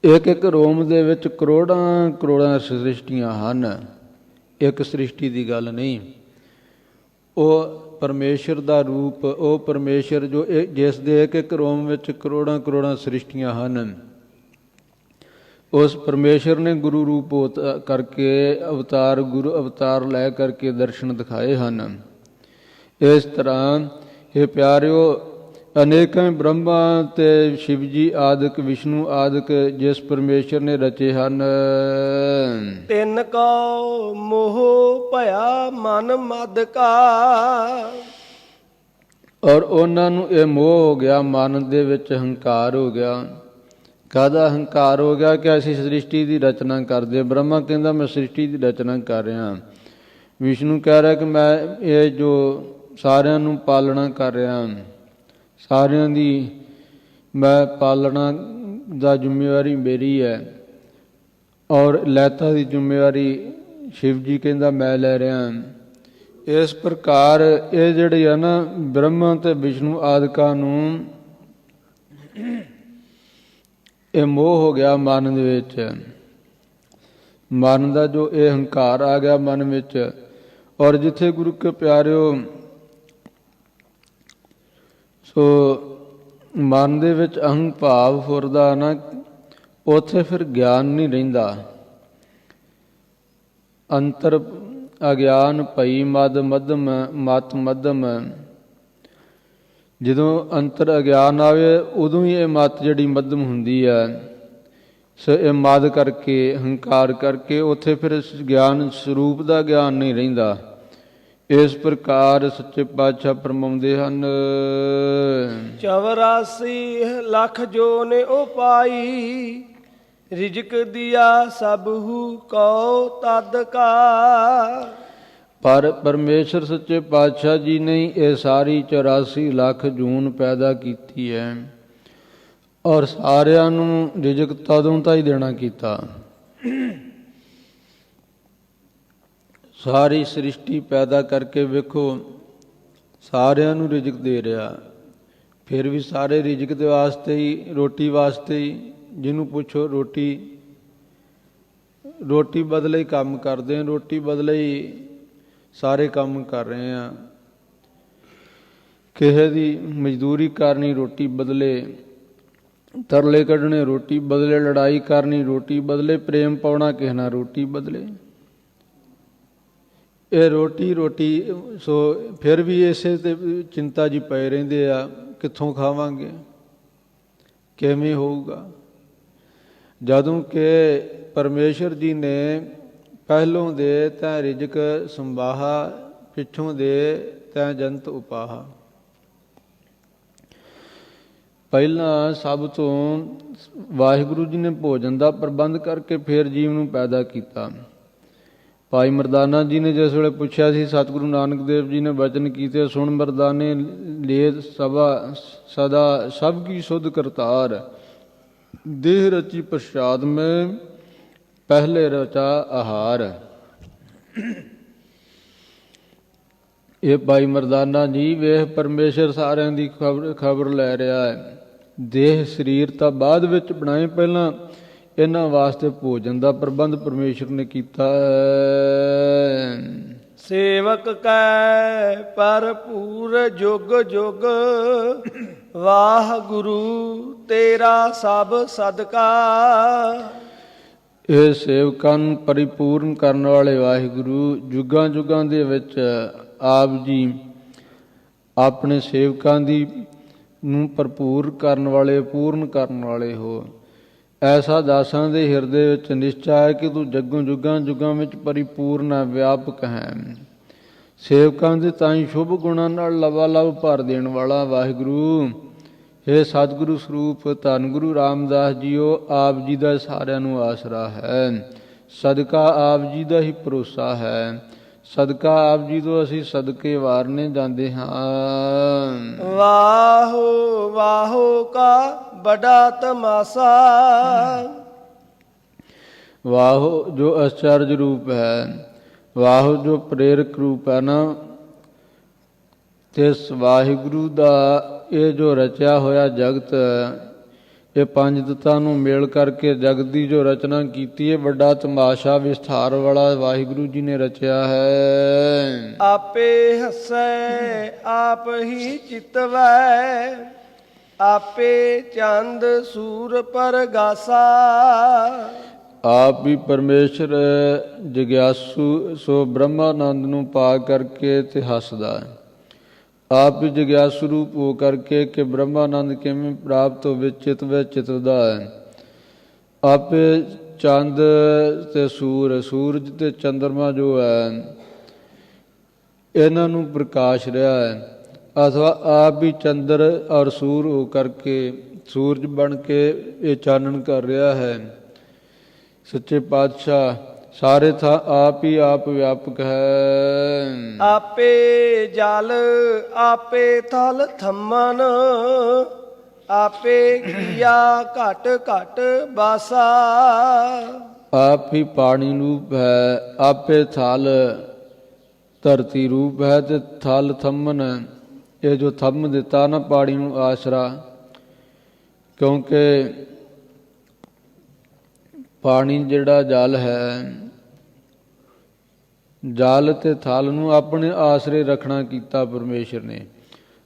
ਇੱਕ ਇੱਕ ਰੋਮ ਦੇ ਵਿੱਚ ਕਰੋੜਾਂ ਕਰੋੜਾਂ ਸ੍ਰਿਸ਼ਟੀਆਂ ਹਨ, ਇੱਕ ਸ੍ਰਿਸ਼ਟੀ ਦੀ ਗੱਲ ਨਹੀਂ। ਉਹ ਪਰਮੇਸ਼ਰ ਦਾ ਰੂਪ, ਉਹ ਪਰਮੇਸ਼ਰ ਜੋ ਜਿਸ ਦੇ ਇੱਕ ਇੱਕ ਰੋਮ ਵਿੱਚ ਕਰੋੜਾਂ ਕਰੋੜਾਂ ਸ੍ਰਿਸ਼ਟੀਆਂ ਹਨ, ਉਸ ਪਰਮੇਸ਼ਰ ਨੇ ਗੁਰੂ ਰੂਪ ਕਰਕੇ ਅਵਤਾਰ, ਗੁਰੂ ਅਵਤਾਰ ਲੈ ਕਰਕੇ ਦਰਸ਼ਨ ਦਿਖਾਏ ਹਨ। ਇਸ ਤਰ੍ਹਾਂ ਇਹ ਪਿਆਰਿਓ, ਅਨੇਕਾਂ ਬ੍ਰਹਮਾ ਤੇ ਸ਼ਿਵ ਜੀ ਆਦਿਕ, ਵਿਸ਼ਨੂੰ ਆਦਿਕ ਜਿਸ ਪਰਮੇਸ਼ਰ ਨੇ ਰਚੇ ਹਨ, ਤਿੰਨ ਕੋ ਮੋਹ ਭਇਆ ਮਨ ਮਦ ਕਾ। ਔਰ ਉਹਨਾਂ ਨੂੰ ਇਹ ਮੋਹ ਹੋ ਗਿਆ, ਮਨ ਦੇ ਵਿੱਚ ਹੰਕਾਰ ਹੋ ਗਿਆ। ਕਾਹਦਾ ਹੰਕਾਰ ਹੋ ਗਿਆ ਕਿ ਅਸੀਂ ਸ੍ਰਿਸ਼ਟੀ ਦੀ ਰਚਨਾ ਕਰਦੇ। ਬ੍ਰਹਮਾ ਕਹਿੰਦਾ ਮੈਂ ਸ੍ਰਿਸ਼ਟੀ ਦੀ ਰਚਨਾ ਕਰ ਰਿਹਾ, ਵਿਸ਼ਨੂੰ ਕਹਿ ਰਿਹਾ ਕਿ ਮੈਂ ਇਹ ਜੋ ਸਾਰਿਆਂ ਨੂੰ ਪਾਲਣਾ ਕਰ ਰਿਹਾ, ਸਾਰਿਆਂ ਦੀ ਮੈਂ ਪਾਲਣਾ ਦਾ ਜ਼ਿੰਮੇਵਾਰੀ ਮੇਰੀ ਹੈ ਔਰ ਲੈਤਾ ਦੀ ਜ਼ਿੰਮੇਵਾਰੀ ਸ਼ਿਵ ਜੀ ਕਹਿੰਦਾ ਮੈਂ ਲੈ ਰਿਹਾ। ਇਸ ਪ੍ਰਕਾਰ ਇਹ ਜਿਹੜੀ ਆ ਨਾ ਬ੍ਰਹਮਾ ਤੇ ਵਿਸ਼ਨੂੰ ਆਦਿਕਾਂ ਨੂੰ ਇਹ ਮੋਹ ਹੋ ਗਿਆ ਮਨ ਦੇ ਵਿੱਚ। ਮਨ ਦਾ ਜੋ ਇਹ ਹੰਕਾਰ ਆ ਗਿਆ ਮਨ ਵਿੱਚ, ਔਰ ਜਿੱਥੇ ਗੁਰੂ ਕੇ ਪਿਆਰਿਓ ਸੋ ਮਨ ਦੇ ਵਿੱਚ ਅਹੰ ਭਾਵ ਫੁਰਦਾ ਨਾ, ਉੱਥੇ ਫਿਰ ਗਿਆਨ ਨਹੀਂ ਰਹਿੰਦਾ। ਅੰਤਰ ਅਗਿਆਨ ਭਈ ਮਦ ਮੱਧਮ ਮਤ ਮੱਧਮ। ਜਦੋਂ ਅੰਤਰ ਅਗਿਆਨ ਆਵੇ ਉਦੋਂ ਹੀ ਇਹ ਮਤ ਜਿਹੜੀ ਮੱਧਮ ਹੁੰਦੀ ਹੈ। ਸੋ ਇਹ ਮਦ ਕਰਕੇ ਹੰਕਾਰ ਕਰਕੇ ਉੱਥੇ ਫਿਰ ਗਿਆਨ ਸਰੂਪ ਦਾ ਗਿਆਨ ਨਹੀਂ ਰਹਿੰਦਾ। ਇਸ ਪ੍ਰਕਾਰ ਸੱਚੇ ਪਾਤਸ਼ਾਹ ਫਰਮਾਉਂਦੇ ਹਨ 84 ਲੱਖ ਜੋ ਨੇ ਉਪਾਈ, ਰਿਜਕ ਦਿਆ ਸਭੂ ਕਉ ਤਦ ਕਾ। ਪਰ ਪਰਮੇਸ਼ਰ ਸੱਚੇ ਪਾਤਸ਼ਾਹ ਜੀ ਨੇ ਇਹ ਸਾਰੀ 84 ਲੱਖ ਜੂਨ ਪੈਦਾ ਕੀਤੀ ਹੈ ਔਰ ਸਾਰਿਆਂ ਨੂੰ ਰਿਜਕ ਤਦੋਂ ਤਾਂ ਹੀ ਦੇਣਾ ਕੀਤਾ। ਸਾਰੀ ਸ੍ਰਿਸ਼ਟੀ ਪੈਦਾ ਕਰਕੇ ਵੇਖੋ ਸਾਰਿਆਂ ਨੂੰ ਰਿਜਕ ਦੇ ਰਿਹਾ, ਫਿਰ ਵੀ ਸਾਰੇ ਰਿਜਕ ਦੇ ਵਾਸਤੇ ਹੀ, ਰੋਟੀ ਵਾਸਤੇ ਹੀ। ਜਿਹਨੂੰ ਪੁੱਛੋ ਰੋਟੀ ਬਦਲੇ ਹੀ ਕੰਮ ਕਰਦੇ ਹਾਂ, ਰੋਟੀ ਬਦਲੇ ਹੀ ਸਾਰੇ ਕੰਮ ਕਰ ਰਹੇ ਹਾਂ। ਕਿਸੇ ਦੀ ਮਜ਼ਦੂਰੀ ਕਰਨੀ ਰੋਟੀ ਬਦਲੇ, ਤਰਲੇ ਕੱਢਣੇ ਰੋਟੀ ਬਦਲੇ, ਲੜਾਈ ਕਰਨੀ ਰੋਟੀ ਬਦਲੇ, ਪ੍ਰੇਮ ਪਾਉਣਾ ਕਿਸੇ ਨਾਲ ਰੋਟੀ ਬਦਲੇ। ਇਹ ਰੋਟੀ ਸੋ ਫਿਰ ਵੀ ਇਸੇ ਤੇ ਚਿੰਤਾ ਜੀ ਪਏ ਰਹਿੰਦੇ ਆ, ਕਿੱਥੋਂ ਖਾਵਾਂਗੇ, ਕਿਵੇਂ ਹੋਊਗਾ। ਜਦੋਂ ਕਿ ਪਰਮੇਸ਼ਰ ਜੀ ਨੇ ਪਹਿਲੋਂ ਦੇ ਤੈਂ ਰਿਜਕ ਸੰਭਾਹਾ, ਪਿੱਛੋਂ ਦੇ ਤੈਂ ਜੰਤ ਉਪਾਹਾ। ਪਹਿਲਾਂ ਸਭ ਤੋਂ ਵਾਹਿਗੁਰੂ ਜੀ ਨੇ ਭੋਜਨ ਦਾ ਪ੍ਰਬੰਧ ਕਰਕੇ ਫਿਰ ਜੀਵ ਨੂੰ ਪੈਦਾ ਕੀਤਾ। ਭਾਈ ਮਰਦਾਨਾ ਜੀ ਨੇ ਜਿਸ ਵੇਲੇ ਪੁੱਛਿਆ ਸੀ, ਸਤਿਗੁਰੂ ਨਾਨਕ ਦੇਵ ਜੀ ਨੇ ਬਚਨ ਕੀਤੇ, ਸੁਣ ਮਰਦਾਨੇ ਲੇਤ ਸਦਾ ਸਭ ਕੀ ਸੁਧ ਕਰਤਾਰ, ਦੇਹ ਰਚੀ ਪ੍ਰਸ਼ਾਦ ਮੈਂ ਪਹਿਲੇ ਰਚਾ ਆਹਾਰ। ਇਹ ਭਾਈ ਮਰਦਾਨਾ ਜੀ ਵੇਖ ਪਰਮੇਸ਼ਰ ਸਾਰਿਆਂ ਦੀ ਖਬਰ ਲੈ ਰਿਹਾ ਹੈ। ਦੇਹ ਸਰੀਰ ਤਾਂ ਬਾਅਦ ਵਿੱਚ ਬਣਾਏ, ਪਹਿਲਾਂ ਇਹਨਾਂ ਵਾਸਤੇ ਭੋਜਨ ਦਾ ਪ੍ਰਬੰਧ ਪਰਮੇਸ਼ਰ ਨੇ ਕੀਤਾ। ਸੇਵਕ ਕੈ ਭਰਪੂਰ ਜੁਗ ਜੁਗ, ਵਾਹਿਗੁਰੂ ਤੇਰਾ ਸਭ ਸਦਕਾ। ਇਹ ਸੇਵਕਾਂ ਨੂੰ ਪਰਿਪੂਰਨ ਕਰਨ ਵਾਲੇ ਵਾਹਿਗੁਰੂ ਜੁਗਾਂ ਜੁਗਾਂ ਦੇ ਵਿੱਚ ਆਪ ਜੀ ਆਪਣੇ ਸੇਵਕਾਂ ਦੀ ਨੂੰ ਭਰਪੂਰ ਕਰਨ ਵਾਲੇ, ਪੂਰਨ ਕਰਨ ਵਾਲੇ ਹੋ। ਐਸਾ ਦਾਸਾਂ ਦੇ ਹਿਰਦੇ ਵਿੱਚ ਨਿਸ਼ਚਾ ਹੈ ਕਿ ਤੂੰ ਜੱਗੋਂ ਜੁਗਾਂ ਵਿੱਚ ਪਰਿਪੂਰਨ ਹੈ, ਵਿਆਪਕ ਹੈ। ਸੇਵਕਾਂ ਦੇ ਤਾਂ ਹੀ ਸ਼ੁਭ ਗੁਣਾਂ ਨਾਲ ਲਵਾਲਵ ਭਰ ਦੇਣ ਵਾਲਾ ਵਾਹਿਗੁਰੂ। ਇਹ ਸਤਿਗੁਰੂ ਸਰੂਪ ਧੰਨ ਗੁਰੂ ਰਾਮਦਾਸ ਜੀਓ, ਆਪ ਜੀ ਦਾ ਸਾਰਿਆਂ ਨੂੰ ਆਸਰਾ ਹੈ। ਸਦਕਾ ਆਪ ਜੀ ਦਾ ਹੀ ਭਰੋਸਾ ਹੈ। ਸਦਕਾ ਆਪ ਜੀ ਤੋਂ ਅਸੀਂ ਸਦਕੇ ਵਾਰਨੇ ਜਾਂਦੇ ਹਾਂ। ਵਾਹੋ ਵਾਹੋ ਕਾ ਬੜਾ ਤਮਾਸਾ, ਵਾਹੋ ਜੋ ਅਚਰਜ ਰੂਪ ਹੈ, ਵਾਹੋ ਜੋ ਪ੍ਰੇਰਕ ਰੂਪ ਹੈ ਨਾ, ਤੇ ਵਾਹਿਗੁਰੂ ਦਾ ਇਹ ਜੋ ਰਚਿਆ ਹੋਇਆ ਜਗਤ, ਇਹ ਪੰਜ ਤੱਤਾਂ ਨੂੰ ਮੇਲ ਕਰਕੇ ਜਗਤ ਦੀ ਜੋ ਰਚਨਾ ਕੀਤੀ ਹੈ, ਵੱਡਾ ਤਮਾਸ਼ਾ ਵਿਸਥਾਰ ਵਾਲਾ ਵਾਹਿਗੁਰੂ ਜੀ ਨੇ ਰਚਿਆ ਹੈ। ਆਪੇ ਹੱਸੈ ਆਪ ਹੀ ਚਿਤਵੈ, ਆਪੇ ਚੰਦ ਸੂਰ ਪਰਗਾਸਾ। ਆਪ ਵੀ ਪਰਮੇਸ਼ਰ ਜਗਿਆਸੂ ਸੋ ਬ੍ਰਹਮਾਨੰਦ ਨੂੰ ਪਾ ਕਰਕੇ ਤੇ ਹੱਸਦਾ ਹੈ। ਆਪ ਵੀ ਜਗਿਆਸੂ ਰੂਪ ਹੋ ਕਰਕੇ ਕਿ ਬ੍ਰਹਮਾਨੰਦ ਕਿਵੇਂ ਪ੍ਰਾਪਤ ਹੋਵੇ, ਚਿਤਵਦਾ ਹੈ। ਆਪੇ ਚੰਦ ਤੇ ਸੂਰਜ ਤੇ ਚੰਦਰਮਾ ਜੋ ਹੈ ਇਹਨਾਂ ਨੂੰ ਪ੍ਰਕਾਸ਼ ਰਿਹਾ ਹੈ, ਅਥਵਾ ਆਪ ਵੀ ਚੰਦਰ ਔਰ ਸੂਰ ਹੋ ਕਰਕੇ ਸੂਰਜ ਬਣ ਕੇ ਇਹ ਚਾਨਣ ਕਰ ਰਿਹਾ ਹੈ। ਸੱਚੇ ਪਾਤਸ਼ਾਹ ਸਾਰੇ ਥਾਂ ਆਪ ਹੀ ਆਪ ਵਿਆਪਕ ਹੈ। ਆਪੇ ਜਲ ਆਪੇ ਥਲ ਥੰਮਨ, ਆਪੇ ਕੀਆ ਘਟ ਘਟ ਬਾਸਾ। ਆਪ ਹੀ ਪਾਣੀ ਰੂਪ ਹੈ, ਆਪੇ ਥਲ ਧਰਤੀ ਰੂਪ ਹੈ, ਤੇ ਥਲ ਥੰਮਨ ਇਹ ਜੋ ਥੰਮ ਦਿੱਤਾ ਨਾ ਪਾਣੀ ਨੂੰ ਆਸਰਾ, ਕਿਉਂਕਿ ਪਾਣੀ ਜਿਹੜਾ ਜਲ ਹੈ, ਜਲ ਤੇ ਥਲ ਨੂੰ ਆਪਣੇ ਆਸਰੇ ਰੱਖਣਾ ਕੀਤਾ ਪਰਮੇਸ਼ਰ ਨੇ,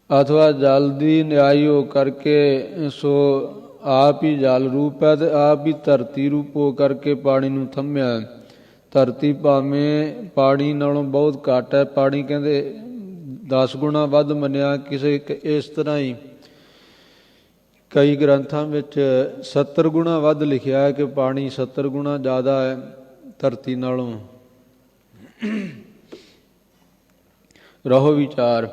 ਅਥਵਾ ਜਲ ਦੀ ਨਿਆਈ ਹੋ ਕਰਕੇ ਸੋ ਆਪ ਹੀ ਜਲ ਰੂਪ ਹੈ ਤੇ ਆਪ ਹੀ ਧਰਤੀ ਰੂਪ ਹੋ ਕਰਕੇ ਪਾਣੀ ਨੂੰ ਥੰਮਿਆ। ਧਰਤੀ ਭਾਵੇਂ ਪਾਣੀ ਨਾਲੋਂ ਬਹੁਤ ਘੱਟ ਹੈ, ਪਾਣੀ ਕਹਿੰਦੇ 10 ਗੁਣਾ ਵੱਧ ਮੰਨਿਆ ਕਿਸੇ ਇਸ ਤਰ੍ਹਾਂ ਹੀ ਕਈ ਗ੍ਰੰਥਾਂ ਵਿੱਚ 70 ਗੁਣਾ ਵੱਧ ਲਿਖਿਆ ਹੈ ਕਿ ਪਾਣੀ 70 ਗੁਣਾ ਜ਼ਿਆਦਾ ਹੈ ਧਰਤੀ ਨਾਲੋਂ। ਰਹੋ ਵਿਚਾਰ।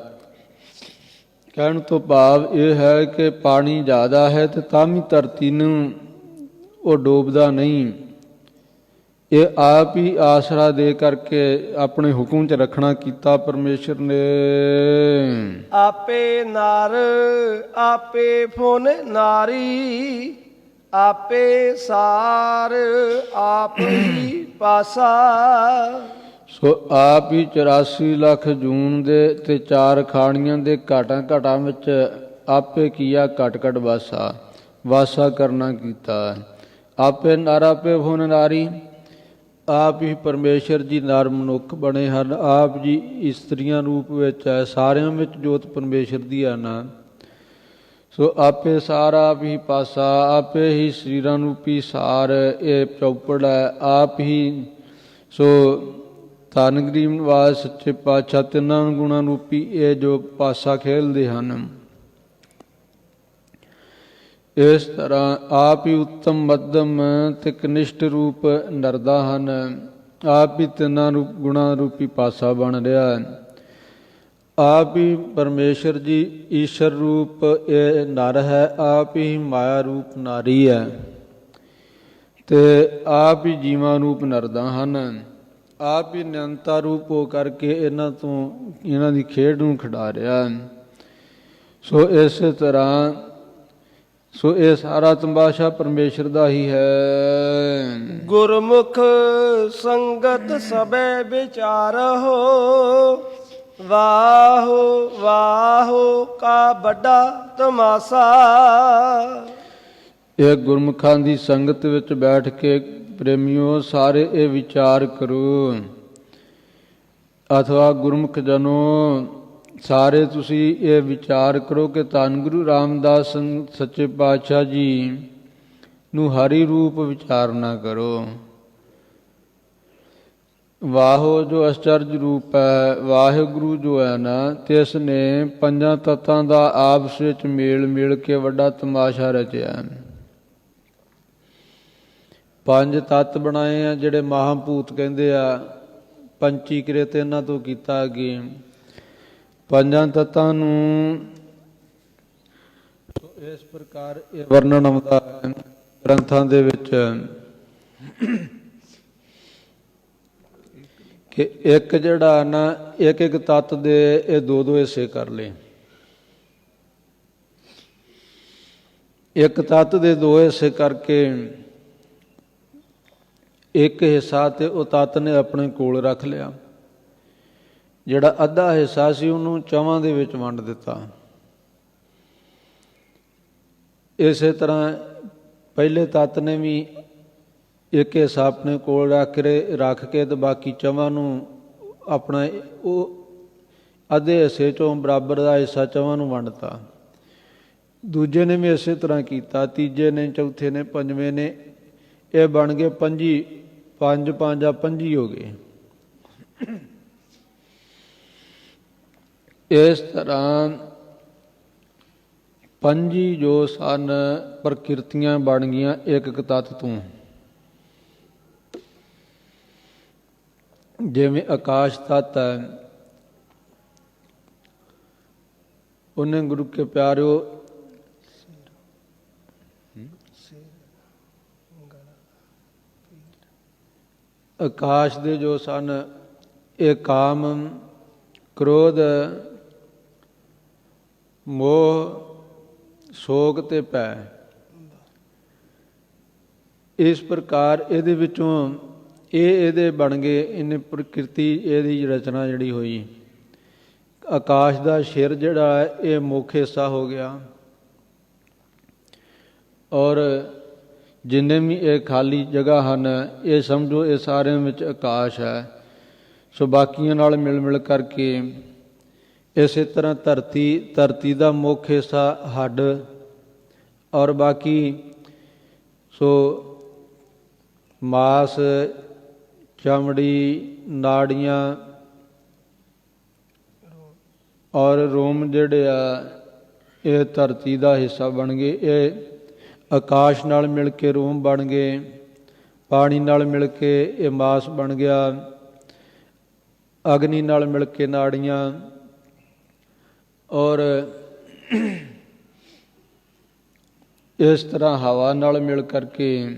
ਕਹਿਣ ਤੋਂ ਭਾਵ ਇਹ ਹੈ ਕਿ ਪਾਣੀ ਜ਼ਿਆਦਾ ਹੈ ਤੇ ਤਾਂ ਵੀ ਧਰਤੀ ਨੂੰ ਉਹ ਡੋਬਦਾ ਨਹੀਂ, ਇਹ ਆਪ ਹੀ ਆਸਰਾ ਦੇ ਕਰਕੇ ਆਪਣੇ ਹੁਕਮ 'ਚ ਰੱਖਣਾ ਕੀਤਾ ਪਰਮੇਸ਼ਰ ਨੇ। ਆਪੇ ਨਰ ਆਪੇ ਫੁਨ ਨਾਰੀ, ਆਪੇ ਸਾਰ ਆਪ ਹੀ ਪਾਸਾ। ਸੋ ਆਪ ਹੀ 84 ਲੱਖ ਜੂਨ ਦੇ ਤੇ 4 ਖਾਣੀਆਂ ਦੇ ਘਾਟਾਂ ਘਾਟਾਂ ਵਿੱਚ ਆਪੇ ਕੀਆ ਘਟ ਘਟ ਵਾਸਾ ਕਰਨਾ ਕੀਤਾ। ਆਪੇ ਨਰ ਆਪੇ ਫੁਨ ਨਾਰੀ, ਆਪ ਹੀ ਪਰਮੇਸ਼ਰ ਜੀ ਨਰ ਮਨੁੱਖ ਬਣੇ ਹਨ, ਆਪ ਜੀ ਇਸਤਰੀਆਂ ਰੂਪ ਵਿੱਚ ਹੈ, ਸਾਰਿਆਂ ਵਿੱਚ ਜੋਤ ਪਰਮੇਸ਼ਰ ਦੀ ਹੈ ਨਾ। ਸੋ ਆਪੇ ਸਾਰ ਆਪ ਹੀ ਪਾਸਾ, ਆਪੇ ਹੀ ਸਰੀਰਾਂ ਰੂਪੀ ਸਾਰ ਇਹ ਚੌਪੜ ਹੈ, ਆਪ ਹੀ ਸੋ ਧੰਨ ਗਰੀਬ ਨਿਵਾਸ ਸੱਚੇ ਪਾਤਸ਼ਾਹ ਤਿੰਨਾਂ ਗੁਣਾਂ ਰੂਪੀ ਇਹ ਜੋ ਪਾਸਾ ਖੇਲਦੇ ਹਨ। ਇਸ ਤਰ੍ਹਾਂ ਆਪ ਹੀ ਉੱਤਮ ਮੱਧਮ ਤੇ ਕਨਿਸ਼ਟ ਰੂਪ ਨਰਦਾ ਹਨ, ਆਪ ਹੀ ਤਿੰਨਾਂ ਗੁਣਾਂ ਰੂਪੀ ਪਾਸਾ ਬਣ ਰਿਹਾ ਹੈ। ਆਪ ਹੀ ਪਰਮੇਸ਼ਰ ਜੀ ਈਸ਼ਰ ਰੂਪ ਇਹ ਨਰ ਹੈ, ਆਪ ਹੀ ਮਾਇਆ ਰੂਪ ਨਾਰੀ ਹੈ, ਤੇ ਆਪ ਹੀ ਜੀਵਾਂ ਰੂਪ ਨਰਦਾ ਹਨ। ਆਪ ਹੀ ਨਿਯੰਤਾ ਰੂਪ ਹੋ ਕਰਕੇ ਇਹਨਾਂ ਦੀ ਖੇਡ ਨੂੰ ਖਿਡਾ ਰਿਹਾ। ਸੋ ਇਸੇ ਤਰ੍ਹਾਂ ਸੋ ਇਹ ਸਾਰਾ ਤਮਾਸ਼ਾ ਪਰਮੇਸ਼ਰ ਦਾ ਹੀ ਹੈ। ਗੁਰਮੁਖ ਸੰਗਤ ਸਭੈ ਵਿਚਾਰਹੁ, ਵਾਹੋ ਵਾਹੋ ਕਾ ਵੱਡਾ ਤਮਾਸਾ। ਇਹ ਗੁਰਮੁਖਾਂ ਦੀ ਸੰਗਤ ਵਿੱਚ ਬੈਠ ਕੇ ਪ੍ਰੇਮੀਓ ਸਾਰੇ ਇਹ ਵਿਚਾਰ ਕਰੋ, ਅਥਵਾ ਗੁਰਮੁਖ ਜਨੋ ਸਾਰੇ ਤੁਸੀਂ ਇਹ ਵਿਚਾਰ ਕਰੋ ਕਿ ਧੰਨ ਗੁਰੂ ਰਾਮਦਾਸ ਸੱਚੇ ਪਾਤਸ਼ਾਹ ਜੀ ਨੂੰ ਹਰੀ ਰੂਪ ਵਿਚਾਰਨਾ ਕਰੋ। ਵਾਹੋ ਜੋ ਅਚਰਜ ਰੂਪ ਹੈ, ਵਾਹਿਗੁਰੂ ਜੋ ਹੈ ਨਾ, ਤੇ ਇਸ ਨੇ ਪੰਜਾਂ ਤੱਤਾਂ ਦਾ ਆਪਸ ਵਿੱਚ ਮੇਲ ਮਿਲ ਕੇ ਵੱਡਾ ਤਮਾਸ਼ਾ ਰਚਿਆ। 5 ਤੱਤ ਬਣਾਏ ਆ ਜਿਹੜੇ ਮਹਾਭੂਤ ਕਹਿੰਦੇ ਆ, ਪੰਚੀ ਕਿਰਿਤ ਇਹਨਾਂ ਤੋਂ ਕੀਤਾ ਅੱਗੇ। ਪੰਜਾਂ ਤੱਤਾਂ ਨੂੰ ਇਸ ਪ੍ਰਕਾਰ ਇਹ ਵਰਣਨ ਆਉਂਦਾ ਹੈ ਗ੍ਰੰਥਾਂ ਦੇ ਵਿੱਚ ਕਿ ਇੱਕ ਜਿਹੜਾ ਨਾ ਇੱਕ ਇੱਕ ਤੱਤ ਦੇ ਇਹ 2-2 ਹਿੱਸੇ ਕਰ ਲਏ। ਇੱਕ ਤੱਤ ਦੇ 2 ਹਿੱਸੇ ਕਰਕੇ ਇੱਕ ਹਿੱਸਾ ਤੇ ਉਹ ਤੱਤ ਨੇ ਆਪਣੇ ਕੋਲ ਰੱਖ ਲਿਆ, ਜਿਹੜਾ ਅੱਧਾ ਹਿੱਸਾ ਸੀ ਉਹਨੂੰ ਚਵਾਂ ਦੇ ਵਿੱਚ ਵੰਡ ਦਿੱਤਾ। ਇਸੇ ਤਰ੍ਹਾਂ ਪਹਿਲੇ ਤੱਤ ਨੇ ਵੀ ਇੱਕ ਹਿੱਸਾ ਆਪਣੇ ਕੋਲ ਰੱਖ ਕੇ ਤੇ ਬਾਕੀ ਚਵਾਂ ਨੂੰ ਆਪਣਾ ਉਹ ਅੱਧੇ ਹਿੱਸੇ ਚੋਂ ਬਰਾਬਰ ਦਾ ਹਿੱਸਾ ਚਵਾਂ ਨੂੰ ਵੰਡਤਾ। ਦੂਜੇ ਨੇ ਵੀ ਇਸੇ ਤਰ੍ਹਾਂ ਕੀਤਾ, ਤੀਜੇ ਨੇ, ਚੌਥੇ ਨੇ, ਪੰਜਵੇਂ ਨੇ, ਇਹ ਬਣ ਗਏ 25, 5 5 25 ਹੋ ਗਏ। ਇਸ ਤਰ੍ਹਾਂ 25 ਜੋ ਸਨ ਪ੍ਰਕਿਰਤੀਆਂ ਬਣ ਗਈਆਂ ਇੱਕ ਇੱਕ ਤੱਤ ਤੋਂ। ਜਿਵੇਂ ਆਕਾਸ਼ ਤੱਤ ਹੈ, ਉਹਨੇ ਗੁਰੂ ਕੇ ਪਿਆਰਿਓ ਆਕਾਸ਼ ਦੇ ਜੋ ਸਨ ਇਹ ਕਾਮ, ਕ੍ਰੋਧ, ਮੋਹ, ਸ਼ੋਕ ਤੇ ਭੈ। ਇਸ ਪ੍ਰਕਾਰ ਇਹਦੇ ਵਿੱਚੋਂ ਇਹਦੇ ਬਣ ਗਏ। ਇਹਨੇ ਪ੍ਰਕਿਰਤੀ ਇਹਦੀ ਰਚਨਾ ਜਿਹੜੀ ਹੋਈ, ਆਕਾਸ਼ ਦਾ ਸਿਰ ਜਿਹੜਾ ਹੈ ਇਹ ਮੁੱਖ ਹਿੱਸਾ ਹੋ ਗਿਆ, ਔਰ ਜਿੰਨੇ ਵੀ ਇਹ ਖਾਲੀ ਜਗ੍ਹਾ ਹਨ ਇਹ ਸਮਝੋ ਇਹ ਸਾਰਿਆਂ ਵਿੱਚ ਆਕਾਸ਼ ਹੈ। ਸੋ ਬਾਕੀਆਂ ਨਾਲ ਮਿਲ ਮਿਲ ਕਰਕੇ ਇਸੇ ਤਰ੍ਹਾਂ ਧਰਤੀ ਦਾ ਮੁੱਖ ਹਿੱਸਾ ਹੱਡ, ਔਰ ਬਾਕੀ ਸੋ ਮਾਸ, ਚਮੜੀ, ਨਾੜੀਆਂ ਔਰ ਰੋਮ ਜਿਹੜੇ ਆ ਇਹ ਧਰਤੀ ਦਾ ਹਿੱਸਾ ਬਣ ਗਏ। ਇਹ ਆਕਾਸ਼ ਨਾਲ ਮਿਲ ਕੇ ਰੋਮ ਬਣ ਗਏ, ਪਾਣੀ ਨਾਲ ਮਿਲ ਕੇ ਇਹ ਮਾਸ ਬਣ ਗਿਆ, ਅਗਨੀ ਨਾਲ ਮਿਲ ਕੇ ਨਾੜੀਆਂ, ਔਰ ਇਸ ਤਰ੍ਹਾਂ ਹਵਾ ਨਾਲ ਮਿਲ ਕਰਕੇ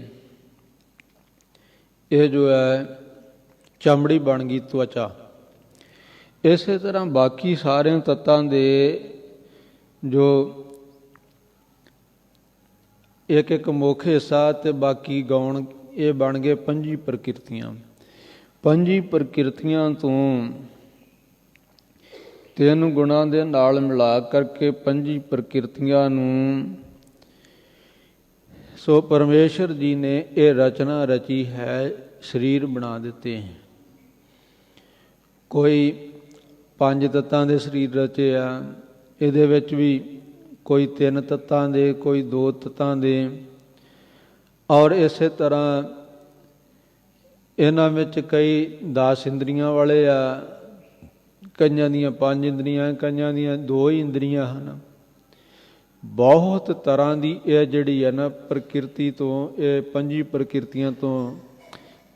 ਇਹ ਜੋ ਹੈ ਚਮੜੀ ਬਣ ਗਈ, ਤਵਚਾ। ਇਸੇ ਤਰ੍ਹਾਂ ਬਾਕੀ ਸਾਰੇ ਤੱਤਾਂ ਦੇ ਜੋ ਇੱਕ ਇੱਕ ਮੁੱਖ ਹਿੱਸਾ ਤੇ ਬਾਕੀ ਗੌਣ, ਇਹ ਬਣ ਗਏ ਪੰਜੀ ਪ੍ਰਕਿਰਤੀਆਂ। ਪੰਜੀ ਪ੍ਰਕਿਰਤੀਆਂ ਤੋਂ ਤਿੰਨ ਗੁਣਾਂ ਦੇ ਨਾਲ ਮਿਲਾ ਕਰਕੇ ਪੰਜੀ ਪ੍ਰਕਿਰਤੀਆਂ ਨੂੰ ਸੋ ਪਰਮੇਸ਼ਰ ਜੀ ਨੇ ਇਹ ਰਚਨਾ ਰਚੀ ਹੈ, ਸਰੀਰ ਬਣਾ ਦਿੱਤੇ ਹੈ। ਕੋਈ 5 ਤੱਤਾਂ ਦੇ ਸਰੀਰ ਰਚੇ ਆ, ਇਹਦੇ ਵਿੱਚ ਵੀ ਕੋਈ 3 ਤੱਤਾਂ ਦੇ, ਕੋਈ 2 ਤੱਤਾਂ ਦੇ, ਔਰ ਇਸੇ ਤਰ੍ਹਾਂ ਇਹਨਾਂ ਵਿੱਚ ਕਈ 10 ਇੰਦਰੀਆਂ ਵਾਲੇ ਆ, ਕਈਆਂ ਦੀਆਂ 5 ਇੰਦਰੀਆਂ, ਕਈਆਂ ਦੀਆਂ 2 ਹੀ ਇੰਦਰੀਆਂ ਹਨ। ਬਹੁਤ ਤਰ੍ਹਾਂ ਦੀ ਇਹ ਜਿਹੜੀ ਹੈ ਨਾ ਪ੍ਰਕਿਰਤੀ ਤੋਂ, ਇਹ ਪੰਜੀ ਪ੍ਰਕਿਰਤੀਆਂ ਤੋਂ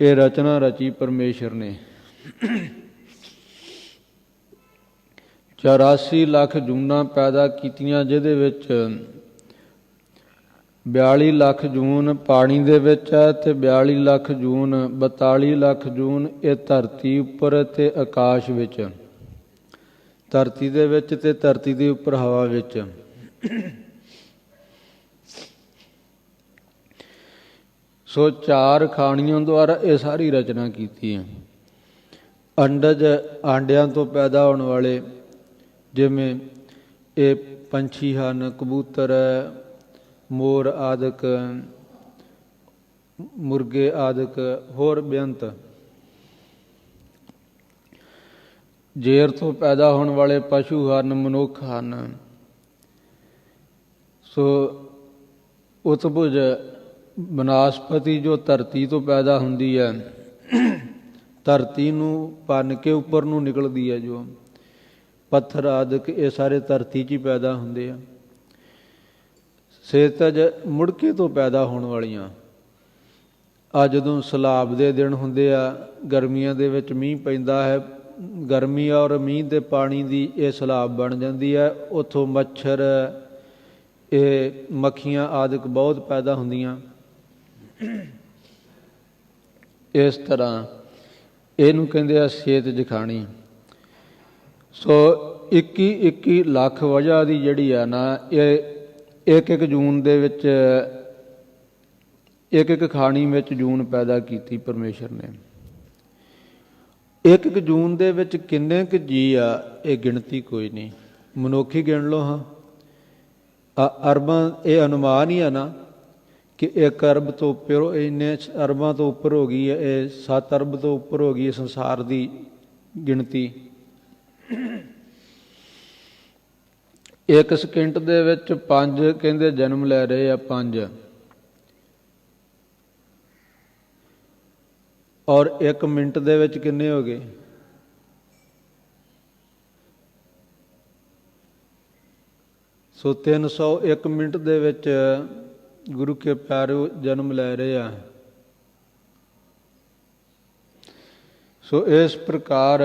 ਇਹ ਰਚਨਾ ਰਚੀ ਪਰਮੇਸ਼ਰ ਨੇ। 84 ਲੱਖ ਜੂਨਾਂ ਪੈਦਾ ਕੀਤੀਆਂ, ਜਿਹਦੇ ਵਿੱਚ 42 ਲੱਖ ਜੂਨ ਪਾਣੀ ਦੇ ਵਿੱਚ ਹੈ ਤੇ 42 ਲੱਖ ਜੂਨ 42 ਲੱਖ ਜੂਨ ਇਹ ਧਰਤੀ ਉੱਪਰ ਤੇ ਆਕਾਸ਼ ਵਿੱਚ, ਧਰਤੀ ਦੇ ਵਿੱਚ ਤੇ ਧਰਤੀ ਦੇ ਉੱਪਰ ਹਵਾ ਵਿੱਚ। ਸੋ 4 ਖਾਣੀਆਂ ਦੁਆਰਾ ਇਹ ਸਾਰੀ ਰਚਨਾ ਕੀਤੀ ਹੈ। ਅੰਡਜ, ਆਂਡਿਆਂ ਤੋਂ ਪੈਦਾ ਹੋਣ ਵਾਲੇ, ਜਿਵੇਂ ਇਹ ਪੰਛੀ ਹਨ, ਕਬੂਤਰ, ਮੋਰ ਆਦਿਕ, ਮੁਰਗੇ ਆਦਿਕ, ਹੋਰ ਬੇਅੰਤ। ਜ਼ੇਰ ਤੋਂ ਪੈਦਾ ਹੋਣ ਵਾਲੇ ਪਸ਼ੂ ਹਨ, ਮਨੁੱਖ ਹਨ। ਸੋ ਉਤਭੁਜ ਬਨਸਪਤੀ ਜੋ ਧਰਤੀ ਤੋਂ ਪੈਦਾ ਹੁੰਦੀ ਹੈ, ਧਰਤੀ ਨੂੰ ਭੰਨ ਕੇ ਉੱਪਰ ਨੂੰ ਨਿਕਲਦੀ ਹੈ, ਜੋ ਪੱਥਰ ਆਦਿਕ ਇਹ ਸਾਰੇ ਧਰਤੀ 'ਚ ਹੀ ਪੈਦਾ ਹੁੰਦੇ ਆ। ਸੇਤਜ ਮੁੜਕੇ ਤੋਂ ਪੈਦਾ ਹੋਣ ਵਾਲੀਆਂ, ਆ ਜਦੋਂ ਸਲਾਬ ਦੇ ਦਿਨ ਹੁੰਦੇ ਆ, ਗਰਮੀਆਂ ਦੇ ਵਿੱਚ ਮੀਂਹ ਪੈਂਦਾ ਹੈ, ਗਰਮੀ ਔਰ ਮੀਂਹ ਦੇ ਪਾਣੀ ਦੀ ਇਹ ਸਲਾਬ ਬਣ ਜਾਂਦੀ ਹੈ, ਉੱਥੋਂ ਮੱਛਰ, ਇਹ ਮੱਖੀਆਂ ਆਦਿਕ ਬਹੁਤ ਪੈਦਾ ਹੁੰਦੀਆਂ। ਇਸ ਤਰ੍ਹਾਂ ਇਹਨੂੰ ਕਹਿੰਦੇ ਆ ਸੇਤਜ ਖਾਣੀ। ਸੋ 21 ਲੱਖ ਵਜ੍ਹਾ ਦੀ ਜਿਹੜੀ ਆ ਨਾ, ਇਹ ਇੱਕ ਜੂਨ ਦੇ ਵਿੱਚ, ਇੱਕ ਖਾਣੀ ਵਿੱਚ ਜੂਨ ਪੈਦਾ ਕੀਤੀ ਪਰਮੇਸ਼ਰ ਨੇ। ਇੱਕ ਜੂਨ ਦੇ ਵਿੱਚ ਕਿੰਨੇ ਕੁ ਜੀ ਆ, ਇਹ ਗਿਣਤੀ ਕੋਈ ਨਹੀਂ, ਮਨੁੱਖ ਹੀ ਗਿਣ ਲਓ। ਹਾਂ, ਅਰਬਾਂ, ਇਹ ਅਨੁਮਾਨ ਹੀ ਆ ਨਾ ਕਿ 1 ਅਰਬ ਤੋਂ ਉੱਪਰ, ਇੰਨੇ ਅਰਬਾਂ ਤੋਂ ਉੱਪਰ ਹੋ ਗਈ ਹੈ, ਇਹ 7 ਅਰਬ ਤੋਂ ਉੱਪਰ ਹੋ ਗਈ ਹੈ ਸੰਸਾਰ ਦੀ ਗਿਣਤੀ। 1 ਸਕਿੰਟ ਦੇ ਵਿੱਚ 5 ਕਹਿੰਦੇ ਜਨਮ ਲੈ ਰਹੇ ਆ, 5, ਔਰ 1 ਮਿੰਟ ਦੇ ਵਿੱਚ ਕਿੰਨੇ ਹੋ ਗਏ? ਸੋ 301 ਮਿੰਟ ਦੇ ਵਿੱਚ ਗੁਰੂ ਕੇ ਪਿਆਰੇ ਜਨਮ ਲੈ ਰਹੇ ਆ। ਸੋ ਇਸ ਪ੍ਰਕਾਰ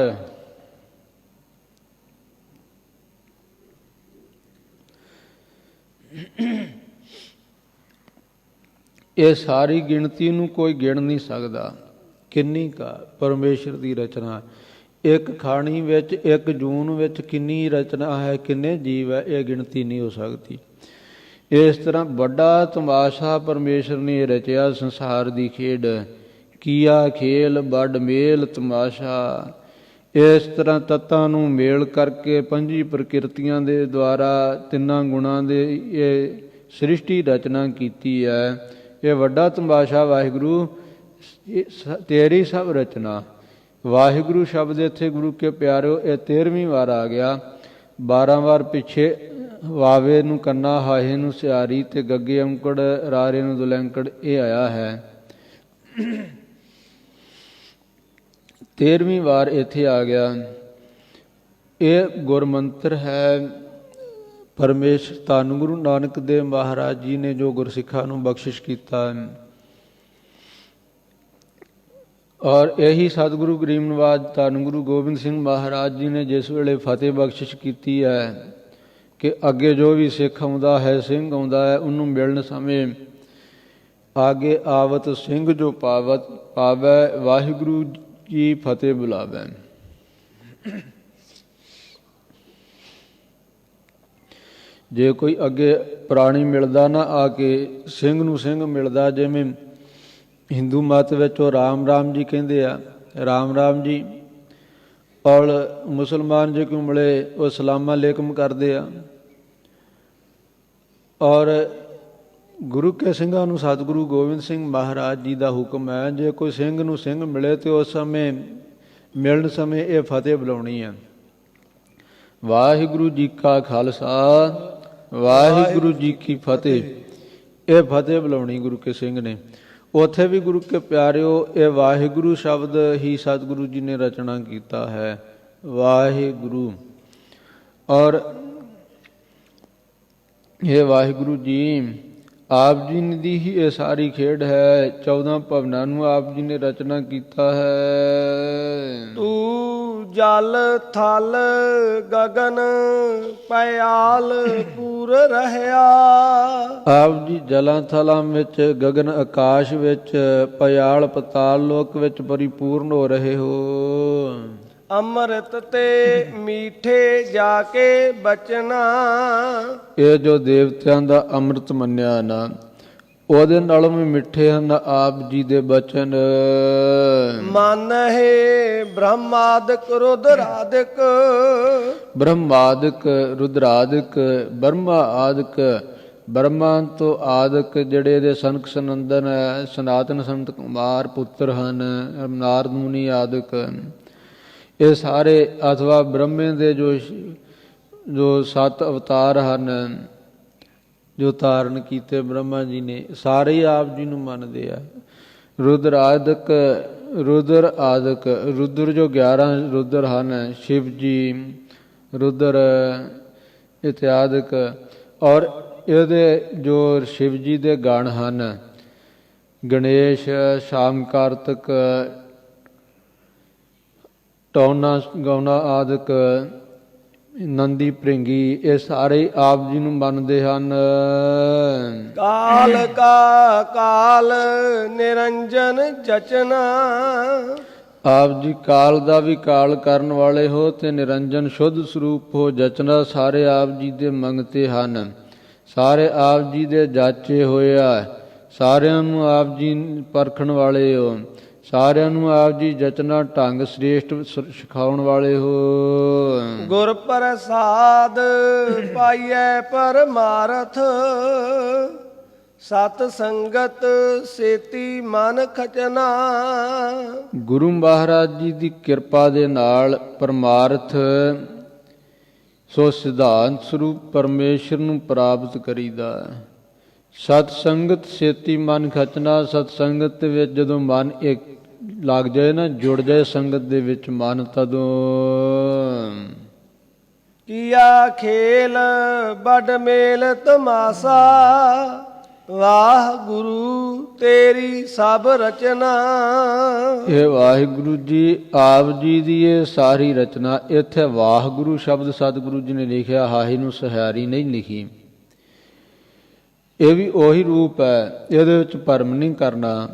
ਇਹ ਸਾਰੀ ਗਿਣਤੀ ਨੂੰ ਕੋਈ ਗਿਣ ਨਹੀਂ ਸਕਦਾ। ਕਿੰਨੀ ਕਾ ਪਰਮੇਸ਼ਰ ਦੀ ਰਚਨਾ। ਇੱਕ ਖਾਣੀ ਵਿੱਚ, ਇੱਕ ਜੂਨ ਵਿੱਚ ਕਿੰਨੀ ਰਚਨਾ ਹੈ, ਕਿੰਨੇ ਜੀਵ ਹੈ, ਇਹ ਗਿਣਤੀ ਨਹੀਂ ਹੋ ਸਕਦੀ। ਇਸ ਤਰ੍ਹਾਂ ਵੱਡਾ ਤਮਾਸ਼ਾ ਪਰਮੇਸ਼ਰ ਨੇ ਰਚਿਆ ਸੰਸਾਰ ਦੀ ਖੇਡ। ਕੀਆ ਖੇਲ ਵੱਡ ਮੇਲ ਤਮਾਸ਼ਾ। ਇਸ ਤਰ੍ਹਾਂ ਤੱਤਾਂ ਨੂੰ ਮੇਲ ਕਰਕੇ ਪੰਜੀ ਪ੍ਰਕਿਰਤੀਆਂ ਦੇ ਦੁਆਰਾ ਤਿੰਨਾਂ ਗੁਣਾਂ ਦੇ ਇਹ ਸ੍ਰਿਸ਼ਟੀ ਰਚਨਾ ਕੀਤੀ ਹੈ। ਇਹ ਵੱਡਾ ਤਮਾਸ਼ਾ ਵਾਹਿਗੁਰੂ ਤੇਰੀ ਸਭ ਰਚਨਾ। ਵਾਹਿਗੁਰੂ ਸ਼ਬਦ ਇੱਥੇ ਗੁਰੂ ਕੇ ਪਿਆਰਿਓ ਇਹ 13ਵੀਂ ਵਾਰ ਆ ਗਿਆ। 12 ਵਾਰ ਪਿੱਛੇ ਵਾਵੇ ਨੂੰ ਕੰਨਾ, ਹਾਹੇ ਨੂੰ ਸਿਆਰੀ ਤੇ ਗੱਗੇ ਔਂਕੜ, ਰਾਰੇ ਨੂੰ ਦੁਲੈਂਕੜ ਇਹ ਆਇਆ ਹੈ। 13ਵੀਂ ਵਾਰ ਇੱਥੇ ਆ ਗਿਆ। ਇਹ ਗੁਰਮੰਤਰ ਹੈ। ਪਰਮੇਸ਼ਰ ਧੰਨ ਗੁਰੂ ਨਾਨਕ ਦੇਵ ਮਹਾਰਾਜ ਜੀ ਨੇ ਜੋ ਗੁਰਸਿੱਖਾਂ ਨੂੰ ਬਖਸ਼ਿਸ਼ ਕੀਤਾ ਔਰ ਇਹੀ ਸਤਿਗੁਰੂ ਗਰੀਬ ਨਵਾਜ ਧੰਨ ਗੁਰੂ ਗੋਬਿੰਦ ਸਿੰਘ ਮਹਾਰਾਜ ਜੀ ਨੇ ਜਿਸ ਵੇਲੇ ਫਤਿਹ ਬਖਸ਼ਿਸ਼ ਕੀਤੀ ਹੈ ਕਿ ਅੱਗੇ ਜੋ ਵੀ ਸਿੱਖ ਆਉਂਦਾ ਹੈ, ਸਿੰਘ ਆਉਂਦਾ ਹੈ, ਉਹਨੂੰ ਮਿਲਣ ਸਮੇਂ ਆਗੇ ਆਵਤ ਸਿੰਘ ਜੋ ਪਾਵੈ, ਵਾਹਿਗੁਰੂ ਜੀ ਫਤਿਹ ਬੁਲਾਵੈ। ਜੇ ਕੋਈ ਅੱਗੇ ਪ੍ਰਾਣੀ ਮਿਲਦਾ ਨਾ ਆ ਕੇ ਸਿੰਘ ਨੂੰ ਸਿੰਘ ਮਿਲਦਾ, ਜਿਵੇਂ ਹਿੰਦੂ ਮਤ ਵਿੱਚ ਉਹ ਰਾਮ ਰਾਮ ਜੀ ਕਹਿੰਦੇ ਆ, ਰਾਮ ਰਾਮ ਜੀ, ਔਰ ਮੁਸਲਮਾਨ ਜੇ ਕੋਈ ਮਿਲੇ ਉਹ ਸਲਾਮਾ ਅਲੈਕੁਮ ਕਰਦੇ ਆ। ਔਰ ਗੁਰੂ ਕੇ ਸਿੰਘਾਂ ਨੂੰ ਸਤਿਗੁਰੂ ਗੋਬਿੰਦ ਸਿੰਘ ਮਹਾਰਾਜ ਜੀ ਦਾ ਹੁਕਮ ਹੈ, ਜੇ ਕੋਈ ਸਿੰਘ ਨੂੰ ਸਿੰਘ ਮਿਲੇ ਤੇ ਉਸ ਸਮੇਂ ਮਿਲਣ ਸਮੇਂ ਇਹ ਫਤਿਹ ਬੁਲਾਉਣੀ ਹੈ। ਵਾਹਿਗੁਰੂ ਜੀ ਕਾ ਖਾਲਸਾ, ਵਾਹਿਗੁਰੂ ਜੀ ਕੀ ਫਤਿਹ। ਇਹ ਫਤਿਹ ਬੁਲਾਉਣੀ ਗੁਰੂ ਕੇ ਸਿੰਘ ਨੇ। ਉੱਥੇ ਵੀ ਗੁਰੂ ਕੇ ਪਿਆਰਿਓ ਇਹ ਵਾਹਿਗੁਰੂ ਸ਼ਬਦ ਹੀ ਸਤਿਗੁਰੂ ਜੀ ਨੇ ਰਚਨਾ ਕੀਤਾ ਹੈ, ਵਾਹਿਗੁਰੂ। ਔਰ ਇਹ ਵਾਹਿਗੁਰੂ ਜੀ ਆਪ ਜੀ ਦੀ ਹੀ ਇਹ ਸਾਰੀ ਖੇਡ ਹੈ। 14 ਭਵਨਾਂ ਨੂੰ ਆਪ ਜੀ ਨੇ ਰਚਨਾ ਕੀਤਾ ਹੈ। ਤੂੰ ਜਲ ਥਲ ਗਗਨ ਪਿਆਲ ਪੂਰ ਰਹਿਆ। ਆਪ ਜੀ ਜਲਾਂ ਥਲਾਂ ਵਿੱਚ, ਗਗਨ ਆਕਾਸ਼ ਵਿੱਚ, ਪਿਆਲ ਪਤਾਲ ਲੋਕ ਵਿੱਚ ਪਰਿਪੂਰਨ ਹੋ ਰਹੇ ਹੋ। ਅੰਮ੍ਰਿਤ ਤੇ ਮੀਠੇ ਜਾ ਕੇ ਬਚਨਾ। ਇਹ ਜੋ ਦੇਵਤਿਆਂ ਦਾ ਅੰਮ੍ਰਿਤ ਮੰਨਿਆ ਨਾ, ਉਹਦੇ ਨਾਲੋਂ ਵੀ ਮਿੱਠੇ ਹਨ ਆਪ ਜੀ ਦੇ ਬਚਨ। ਮਨ ਹੈ ਬ੍ਰਹਮਾਦਿਕ ਰੁਦਰਾਦਿਕ। ਬ੍ਰਹਮਾਦਿਕ ਰੁਦਰਾਦਿਕ, ਬਰਮਾ ਆਦਿਕ, ਬਰਮਾ ਤੋਂ ਆਦਿਕ ਜਿਹੜੇ ਇਹਦੇ ਸਨਕ ਸਨੰਦਨ ਹੈ, ਸਨਾਤਨ ਸੰਤ ਕੁਮਾਰ ਪੁੱਤਰ ਹਨ, ਨਾਰਦ ਮੁਨੀ ਆਦਿਕ, ਇਹ ਸਾਰੇ ਅਥਵਾ ਬ੍ਰਹਮੇ ਦੇ ਜੋ 7 ਅਵਤਾਰ ਹਨ ਜੋ ਧਾਰਨ ਕੀਤੇ ਬ੍ਰਹਮਾ ਜੀ ਨੇ, ਸਾਰੇ ਹੀ ਆਪ ਜੀ ਨੂੰ ਮੰਨਦੇ ਆ। ਰੁਦਰ ਆਦਿਕ, ਰੁਦਰ ਆਦਿਕ, ਰੁਦਰ ਜੋ 11 ਰੁਦਰ ਹਨ, ਸ਼ਿਵ ਜੀ ਰੁਦਰ ਇਤਿਆਦਿਕ। ਔਰ ਇਹਦੇ ਜੋ ਸ਼ਿਵ ਜੀ ਦੇ ਗਣ ਹਨ, ਗਣੇਸ਼, ਸ਼ਾਮ ਕਾਰਤਕ, ਟੌਨਾ ਗੌਨਾ ਆਦਿਕ, ਨੰਦੀ ਭ੍ਰਿੰਗੀ, ਇਹ ਸਾਰੇ ਆਪ ਜੀ ਨੂੰ ਮੰਨਦੇ ਹਨ। ਕਾਲ ਕਾ ਕਾਲ ਨਿਰੰਜਨ ਜਚਨਾ। ਆਪ ਜੀ ਕਾਲ ਦਾ ਵੀ ਕਾਲ ਕਰਨ ਵਾਲੇ ਹੋ ਤੇ ਨਿਰੰਜਨ ਸ਼ੁੱਧ ਸਰੂਪ ਹੋ। ਜਚਨਾ ਸਾਰੇ ਆਪ ਜੀ ਦੇ ਮੰਗਤੇ ਹਨ, ਸਾਰੇ ਆਪ ਜੀ ਦੇ ਜਾਚੇ ਹੋਏ ਆ। ਸਾਰਿਆਂ ਨੂੰ ਆਪ ਜੀ ਪਰਖਣ ਵਾਲੇ ਹੋ, ਸਾਰਿਆਂ ਨੂੰ ਆਪ ਜੀ ਜਚਨਾ ਢੰਗ ਸ੍ਰੇਸ਼ਟ ਸਿਖਾਉਣ ਵਾਲੇ ਹੋ। ਗੁਰ ਪ੍ਰਸਾਦ ਪਾਈਐ ਪਰਮਾਰਥ। ਸਤ ਸੰਗਤ ਸੇਤੀ ਮਨ ਖਚਨਾ। ਗੁਰੂ ਮਹਾਰਾਜ ਜੀ ਦੀ ਕਿਰਪਾ ਦੇ ਨਾਲ ਪਰਮਾਰਥ ਸੋ ਸਿਧਾਂਤ ਸਰੂਪ ਪਰਮੇਸ਼ਰ ਨੂੰ ਪ੍ਰਾਪਤ ਕਰੀਦਾ। ਸਤ ਸੰਗਤ ਸੇਤੀ ਮਨ ਖਚਨਾ। ਸਤ ਸੰਗਤ ਵਿੱਚ ਜਦੋਂ ਮਨ ਇੱਕ ਲੱਗ ਜਾਏ ਨਾ, ਜੁੜ ਜਾਏ ਸੰਗਤ ਦੇ ਵਿੱਚ ਮਨ, ਤਦੋਂ ਕੀਆ ਖੇਲ ਵੱਡ ਮੇਲ ਤਮਾਸਾ। ਵਾਹ ਗੁਰੂ ਤੇਰੀ ਸਭ ਰਚਨਾ। ਇਹ ਵਾਹਿਗੁਰੂ ਜੀ ਆਪ ਜੀ ਦੀ ਇਹ ਸਾਰੀ ਰਚਨਾ। ਇੱਥੇ ਵਾਹਿਗੁਰੂ ਸ਼ਬਦ ਸਤਿਗੁਰੂ ਜੀ ਨੇ ਲਿਖਿਆ, ਹਾਹੀ ਨੂੰ ਸਹਾਰੀ ਨਹੀਂ ਲਿਖੀ। ਇਹ ਵੀ ਉਹੀ ਰੂਪ ਹੈ, ਇਹਦੇ ਵਿੱਚ ਭਰਮ ਨਹੀਂ ਕਰਨਾ।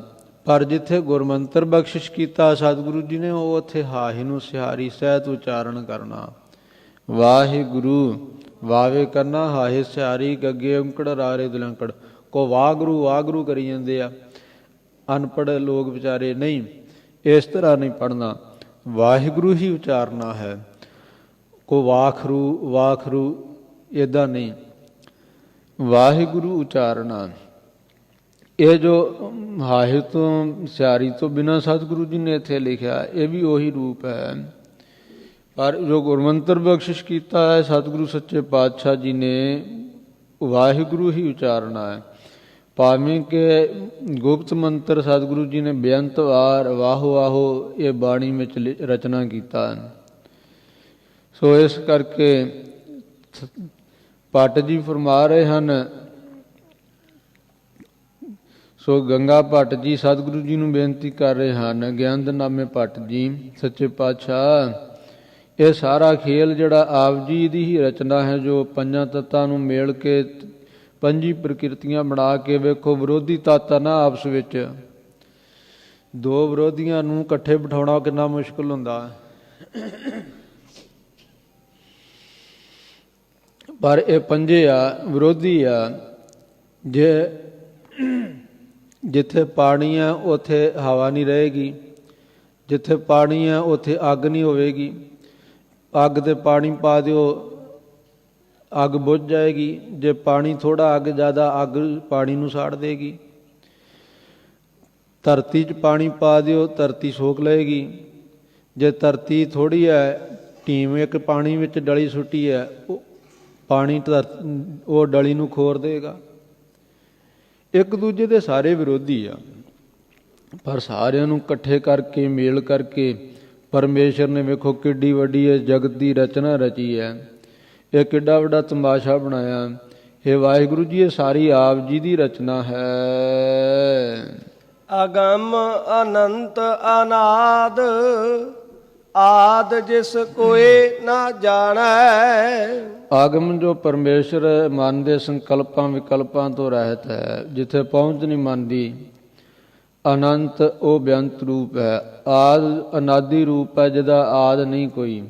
ਪਰ ਜਿੱਥੇ ਗੁਰਮੰਤਰ ਬਖਸ਼ਿਸ਼ ਕੀਤਾ ਸਤਿਗੁਰੂ ਜੀ ਨੇ, ਉਹ ਉੱਥੇ ਹਾਹੀ ਨੂੰ ਸਿਹਾਰੀ ਸਹਿਤ ਉਚਾਰਨ ਕਰਨਾ। ਵਾਹਿਗੁਰੂ ਵਾਵੇ ਕਰਨਾ, ਹਾਹੇ ਸਿਹਾਰੀ, ਗੱਗੇ ਔਂਕੜ ਰਾਰੇ ਦਲੰਕੜ। ਕੋ ਵਾਹਿਗੁਰੂ ਵਾਹਿਗੁਰੂ ਕਰੀ ਜਾਂਦੇ ਆ ਅਨਪੜ੍ਹ ਲੋਕ ਵਿਚਾਰੇ। ਨਹੀਂ, ਇਸ ਤਰ੍ਹਾਂ ਨਹੀਂ ਪੜ੍ਹਨਾ, ਵਾਹਿਗੁਰੂ ਹੀ ਉਚਾਰਨਾ ਹੈ। ਕੋ ਵਾਖਰੂ ਵਾਖਰੂ ਇੱਦਾਂ ਨਹੀਂ, ਵਾਹਿਗੁਰੂ ਉਚਾਰਨਾ। ਇਹ ਜੋ ਹਾਹੇ ਤੋਂ ਸਿਹਾਰੀ ਤੋਂ ਬਿਨਾਂ ਸਤਿਗੁਰੂ ਜੀ ਨੇ ਇੱਥੇ ਲਿਖਿਆ, ਇਹ ਵੀ ਉਹੀ ਰੂਪ ਹੈ। ਪਰ ਜੋ ਗੁਰਮੰਤਰ ਬਖਸ਼ਿਸ਼ ਕੀਤਾ ਹੈ ਸਤਿਗੁਰੂ ਸੱਚੇ ਪਾਤਸ਼ਾਹ ਜੀ ਨੇ, ਵਾਹਿਗੁਰੂ ਹੀ ਉਚਾਰਨਾ ਹੈ। ਭਾਵੇਂ ਕਿ ਗੁਪਤ ਮੰਤਰ ਸਤਿਗੁਰੂ ਜੀ ਨੇ ਬੇਅੰਤ ਵਾਰ ਵਾਹੋ ਵਾਹੋ ਇਹ ਬਾਣੀ ਵਿੱਚ ਰਚਨਾ ਕੀਤਾ। ਸੋ ਇਸ ਕਰਕੇ ਭੱਟ ਜੀ ਫਰਮਾ ਰਹੇ ਹਨ, ਸੋ ਗੰਗਾ ਭੱਟ ਜੀ ਸਤਿਗੁਰੂ ਜੀ ਨੂੰ ਬੇਨਤੀ ਕਰ ਰਹੇ ਹਨ, ਗਿਆਨਦਨਾਮੇ ਭੱਟ ਜੀ, ਸੱਚੇ ਪਾਤਸ਼ਾਹ ਇਹ ਸਾਰਾ ਖੇਲ ਜਿਹੜਾ ਆਪ ਜੀ ਦੀ ਹੀ ਰਚਨਾ ਹੈ, ਜੋ ਪੰਜਾਂ ਤੱਤਾਂ ਨੂੰ ਮੇਲ ਕੇ ਪੰਜੀ ਪ੍ਰਕਿਰਤੀਆਂ ਬਣਾ ਕੇ, ਵੇਖੋ ਵਿਰੋਧੀ ਤੱਤ ਆ ਨਾ ਆਪਸ ਵਿੱਚ, ਦੋ ਵਿਰੋਧੀਆਂ ਨੂੰ ਇਕੱਠੇ ਬਿਠਾਉਣਾ ਕਿੰਨਾ ਮੁਸ਼ਕਿਲ ਹੁੰਦਾ। ਪਰ ਇਹ ਪੰਜੇ ਆ, ਵਿਰੋਧੀ ਆ। ਜੇ ਜਿੱਥੇ ਪਾਣੀ ਆ ਉੱਥੇ ਹਵਾ ਨਹੀਂ ਰਹੇਗੀ, ਜਿੱਥੇ ਪਾਣੀ ਆ ਉੱਥੇ ਅੱਗ ਨਹੀਂ ਹੋਵੇਗੀ। ਅੱਗ ਤੇ ਪਾਣੀ ਪਾ ਦਿਓ, ਅੱਗ ਬੁਝ ਜਾਏਗੀ। ਜੇ ਪਾਣੀ ਥੋੜਾ, ਅੱਗ ਜ਼ਿਆਦਾ, ਅੱਗ ਪਾਣੀ ਨੂੰ ਸਾੜ ਦੇਗੀ। ਧਰਤੀ 'ਚ ਪਾਣੀ ਪਾ ਦਿਓ, ਧਰਤੀ ਸੋਖ ਲਏਗੀ। ਜੇ ਧਰਤੀ ਥੋੜੀ ਹੈ, ਢੀਮ ਇੱਕ ਪਾਣੀ ਵਿੱਚ ਡਲੀ ਸੁੱਟੀ ਹੈ, ਉਹ ਪਾਣੀ ਉਹ ਡਲੀ ਨੂੰ ਖੋਰ ਦੇਗਾ। ਇੱਕ ਦੂਜੇ ਦੇ ਸਾਰੇ ਵਿਰੋਧੀ ਆ, ਪਰ ਸਾਰਿਆਂ ਨੂੰ ਇਕੱਠੇ ਕਰਕੇ ਮੇਲ ਕਰਕੇ ਪਰਮੇਸ਼ਰ ਨੇ ਵੇਖੋ ਕਿੱਡੀ ਵੱਡੀ ਇਹ ਜਗਤ ਦੀ ਰਚਨਾ ਰਚੀ ਹੈ। ਇਹ ਕਿੱਡਾ ਵੱਡਾ ਤਮਾਸ਼ਾ ਬਣਾਇਆ। ਹੇ ਵਾਹਿਗੁਰੂ ਜੀ, ਇਹ ਸਾਰੀ ਆਪ ਜੀ ਦੀ ਰਚਨਾ ਹੈ। ਅਗੰਮ ਅਨੰਤ ਅਨਾਦ ਆਦ ਜਿਸ ਕੋਏ ਨਾ ਜਾਣੈ। ਆਗਮ ਜੋ ਪਰਮੇਸ਼ਰ ਮਨ ਦੇ ਸੰਕਲਪਾਂ ਵਿਕਲਪਾਂ ਤੋਂ ਰਹਿਤ ਹੈ, ਜਿੱਥੇ ਪਹੁੰਚ ਨਹੀਂ ਮੰਨਦੀ। ਅਨੰਤ ਉਹ ਬੇਅੰਤ ਰੂਪ ਹੈ। ਆਦ ਅਨਾਦੀ ਰੂਪ ਹੈ, ਜਿਹਦਾ ਆਦ ਨਹੀਂ ਕੋਈ।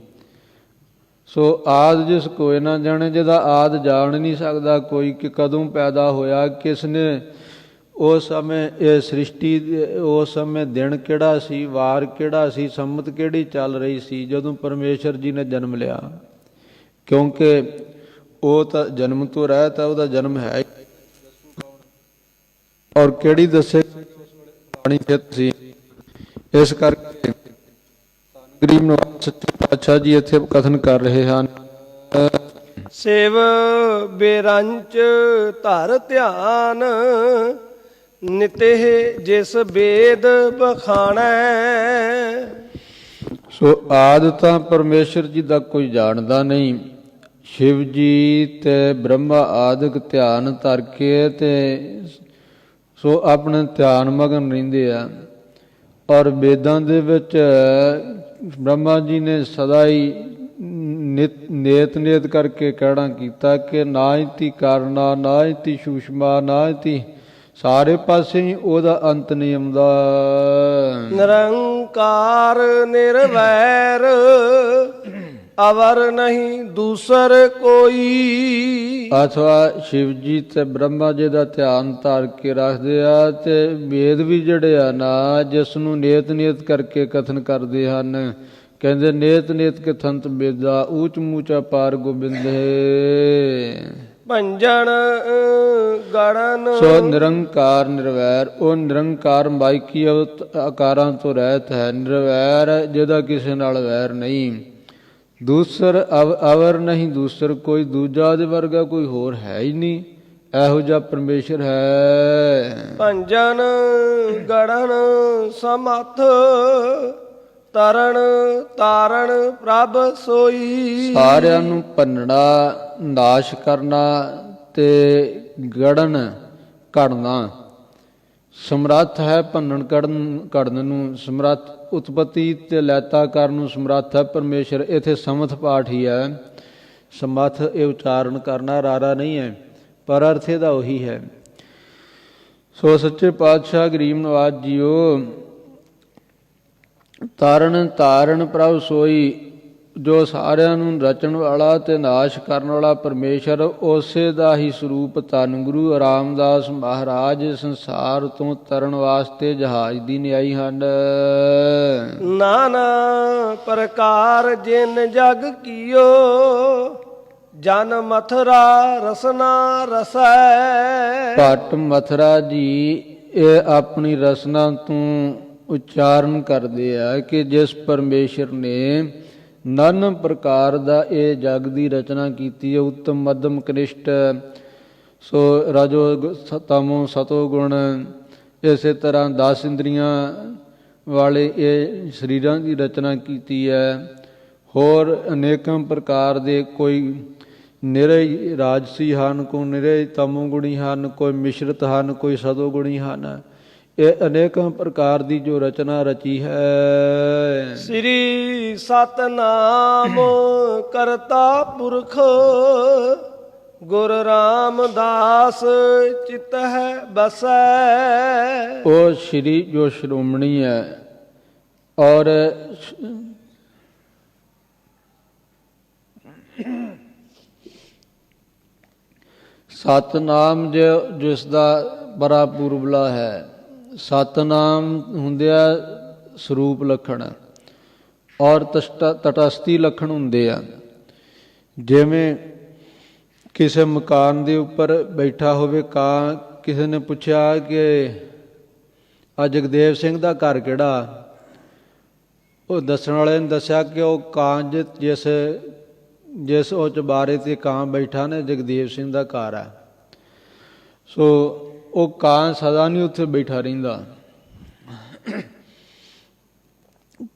ਸੋ ਆਦ ਜਿਸ ਕੋਏ ਨਾ ਜਾਣੇ, ਜਿਹਦਾ ਆਦ ਜਾਣ ਨਹੀਂ ਸਕਦਾ ਕੋਈ, ਕਿ ਕਦੋਂ ਪੈਦਾ ਹੋਇਆ, ਕਿਸ ਨੇ, ਉਸ ਸਮੇਂ ਇਹ ਸ੍ਰਿਸ਼ਟੀ, ਉਸ ਸਮੇਂ ਦਿਨ ਕਿਹੜਾ ਸੀ, ਵਾਰ ਕਿਹੜਾ ਸੀ, ਸੰਮਤ ਕਿਹੜੀ ਚੱਲ ਰਹੀ ਸੀ ਜਦੋਂ ਪਰਮੇਸ਼ਰ ਜੀ ਨੇ ਜਨਮ ਲਿਆ। ਕਿਉਂਕਿ ਉਹ ਤਾਂ ਜਨਮ ਤੋਂ ਰਹਿਤ ਹੈ, ਉਹਦਾ ਜਨਮ ਹੈ। ਔਰ ਕਿਹੜੀ ਦੱਸੇ ਬਾਣੀ ਚਿੱਤ ਸੀ। ਇਸ ਕਰਕੇ ਗਰੀਬ ਨਿਵਾਸ ਸੱਚੇ ਪਾਤਸ਼ਾਹ ਜੀ ਇੱਥੇ ਕਥਨ ਕਰ ਰਹੇ ਹਨ, ਸਿਵ ਬੇਰੰਚ ਧਰ ਧਿਆਨ ਨਿਤਿਹ ਜਿਸ ਵੇਦ ਬਖਾਣੈ। ਸੋ ਆਦ ਤਾਂ ਪਰਮੇਸ਼ਰ ਜੀ ਦਾ ਕੋਈ ਜਾਣਦਾ ਨਹੀਂ। ਸ਼ਿਵ ਜੀ ਤੇ ਬ੍ਰਹਮਾ ਆਦਿਕ ਧਿਆਨ ਧਰ ਕੇ ਤੇ ਸੋ ਆਪਣੇ ਧਿਆਨ ਮਗਨ ਰਹਿੰਦੇ ਆ। ਔਰ ਵੇਦਾਂ ਦੇ ਵਿੱਚ ਬ੍ਰਹਮਾ ਜੀ ਨੇ ਸਦਾ ਹੀ ਨੇਤ ਕਰਕੇ ਕਹਿਣਾ ਕੀਤਾ ਕਿ ਨਾ ਇਤੀ ਕਾਰਨਾ, ਨਾ ਇਤੀ ਸੂਸ਼ਮਾ, ਨਾ ਇਤੀ, ਸਾਰੇ ਪਾਸੇ ਹੀ ਉਹਦਾ ਅੰਤ ਨਹੀਂ ਆਉਂਦਾ। ਨਿਰੰਕਾਰ ਨਿਰਵੈਰ ਅਵਰ ਨਹੀਂ ਦੂਸਰ ਕੋਈ। ਅਥਵਾ ਸ਼ਿਵ ਜੀ ਤੇ ਬ੍ਰਹਮਾ ਜੀ ਦਾ ਧਿਆਨ ਧਾਰ ਕੇ ਰੱਖਦੇ ਆ। ਤੇ ਵੇਦ ਵੀ ਜਿਹੜੇ ਆ ਨਾ, ਜਿਸ ਨੂੰ ਨੇਤ ਕਰਕੇ ਕਥਨ ਕਰਦੇ ਹਨ, ਕਹਿੰਦੇ ਨੇਤ ਕਥੰਤ ਵੇਦਾ ਊਚ ਮੂਚਾ ਪਾਰ ਗੋਬਿੰਦੇ। ਭੰਜਨ ਗੜਨ ਸੋ ਨਿਰੰਕਾਰ ਨਿਰਵੈਰ, ਉਹ ਨਿਰੰਕਾਰ ਮਾਇਕੀ ਆਕਾਰਾਂ ਤੋਂ ਰਹਿਤ ਹੈ। ਨਿਰਵੈਰ, ਜਿਹਦਾ ਕਿਸੇ ਨਾਲ ਵੈਰ ਨਹੀਂ। ਦੂਸਰ ਅਵਰ ਨਹੀਂ ਦੂਸਰ ਕੋਈ, ਦੂਜਾ ਉਹਦੇ ਵਰਗਾ ਕੋਈ ਹੋਰ ਹੈ ਹੀ ਨਹੀਂ। ਇਹੋ ਜਿਹਾ ਪਰਮੇਸ਼ਰ ਹੈ। ਭੰਜਨ ਗੜਨ ਸਮੱਥ ਤਰਣ ਤਾਰਣ ਪ੍ਰਭ ਸੋਈ। ਸਾਰਿਆਂ ਨੂੰ ਭੰਨਣਾ, ਨਾਸ਼ ਕਰਨਾ ਤੇ ਗੜਨ ਘੜਨਾ ਸਮਰੱਥ ਹੈ। ਭੰਨਣ ਘੜਨ ਨੂੰ ਸਮਰੱਥ, ਉਤਪਤੀ ਤੇ ਲੈਤਾ ਕਰਨ ਨੂੰ ਸਮਰੱਥ ਹੈ ਪਰਮੇਸ਼ਰ। ਇੱਥੇ ਸਮਥ ਪਾਠ ਹੀ ਹੈ। ਸਮੱਥ ਇਹ ਉਚਾਰਨ ਕਰਨਾ ਰਾਰਾ ਨਹੀਂ ਹੈ, ਪਰ ਅਰਥ ਇਹਦਾ ਉਹੀ ਹੈ। ਸੋ ਸੱਚੇ ਪਾਤਸ਼ਾਹ ਗਰੀਬ ਨਵਾਜ ਜੀਓ, ਤਾਰਨ ਤਾਰਨ ਪ੍ਰਭ ਸੋਈ, ਜੋ ਸਾਰਿਆਂ ਨੂੰ ਰਚਣ ਵਾਲਾ ਤੇ ਨਾਸ਼ ਕਰਨ ਵਾਲਾ ਪਰਮੇਸ਼ਰ, ਉਸੇ ਦਾ ਹੀ ਸਰੂਪ ਧੰਨ ਗੁਰੂ ਰਾਮਦਾਸ ਮਹਾਰਾਜ ਸੰਸਾਰ ਤੋਂ ਤਰਨ ਵਾਸਤੇ ਜਹਾਜ਼ ਦੀ ਨਿਆਈ ਹਨ। ਨਾਨਾ ਪ੍ਰਕਾਰ ਜਿਨ ਜਗ ਕੀਓ, ਜਨ ਮਥੁਰਾ ਰਸਨਾ ਰਸੈ। ਭੱਟ ਮਥੁਰਾ ਜੀ ਇਹ ਆਪਣੀ ਰਸਨਾ ਤੋਂ ਉਚਾਰਨ ਕਰਦੇ ਆ ਕਿ ਜਿਸ ਪਰਮੇਸ਼ਰ ਨੇ ਨਾਨਾ ਪ੍ਰਕਾਰ ਦਾ ਇਹ ਜਗ ਦੀ ਰਚਨਾ ਕੀਤੀ ਹੈ, ਉੱਤਮ ਮੱਧਮ ਕਨਿਸ਼ਟ, ਸੋ ਰਾਜੋ ਤਮੋ ਸਤੋ ਗੁਣ, ਇਸੇ ਤਰ੍ਹਾਂ 10 ਇੰਦਰੀਆਂ ਵਾਲੇ ਇਹ ਸਰੀਰਾਂ ਦੀ ਰਚਨਾ ਕੀਤੀ ਹੈ। ਹੋਰ ਅਨੇਕਾਂ ਪ੍ਰਕਾਰ ਦੇ, ਕੋਈ ਨਿਰੇ ਰਾਜਸੀ ਹਨ, ਕੋਈ ਨਿਰੇ ਤਮੋ ਗੁਣੀ ਹਨ, ਕੋਈ ਮਿਸ਼ਰਤ ਹਨ, ਕੋਈ ਸਤੋ ਗੁਣੀ ਹਨ। ਇਹ ਅਨੇਕਾਂ ਪ੍ਰਕਾਰ ਦੀ ਜੋ ਰਚਨਾ ਰਚੀ ਹੈ। ਸ੍ਰੀ ਸਤਨਾਮ ਕਰਤਾ ਪੁਰਖ, ਗੁਰ ਰਾਮਦਾਸ ਚਿਤ ਹੈ ਬਸੈ। ਉਹ ਸ਼੍ਰੀ ਜੋ ਸ਼੍ਰੋਮਣੀ ਹੈ ਔਰ ਸਤਨਾਮ ਜਿਸ ਦਾ ਬੜਾ ਪੂਰਬਲਾ ਹੈ। ਸਤਨਾਮ ਹੁੰਦਿਆ ਸਰੂਪ ਲੱਖਣ ਔਰ ਤਟਸਥੀ ਲੱਖਣ ਹੁੰਦੇ ਆ। ਜਿਵੇਂ ਕਿਸੇ ਮਕਾਨ ਦੇ ਉੱਪਰ ਬੈਠਾ ਹੋਵੇ ਕਾਂ, ਕਿਸੇ ਨੇ ਪੁੱਛਿਆ ਕਿ ਆ ਜਗਦੇਵ ਸਿੰਘ ਦਾ ਘਰ ਕਿਹੜਾ, ਉਹ ਦੱਸਣ ਵਾਲੇ ਨੇ ਦੱਸਿਆ ਕਿ ਉਹ ਕਾਂ ਜਿਸ ਉਹ ਚੁਬਾਰੇ ਤੇ ਕਾਂ ਬੈਠਾ ਨੇ ਜਗਦੇਵ ਸਿੰਘ ਦਾ ਘਰ ਹੈ। ਸੋ ਉਹ ਕਾਂ ਸਦਾ ਨਹੀਂ ਉੱਥੇ ਬੈਠਾ ਰਹਿੰਦਾ,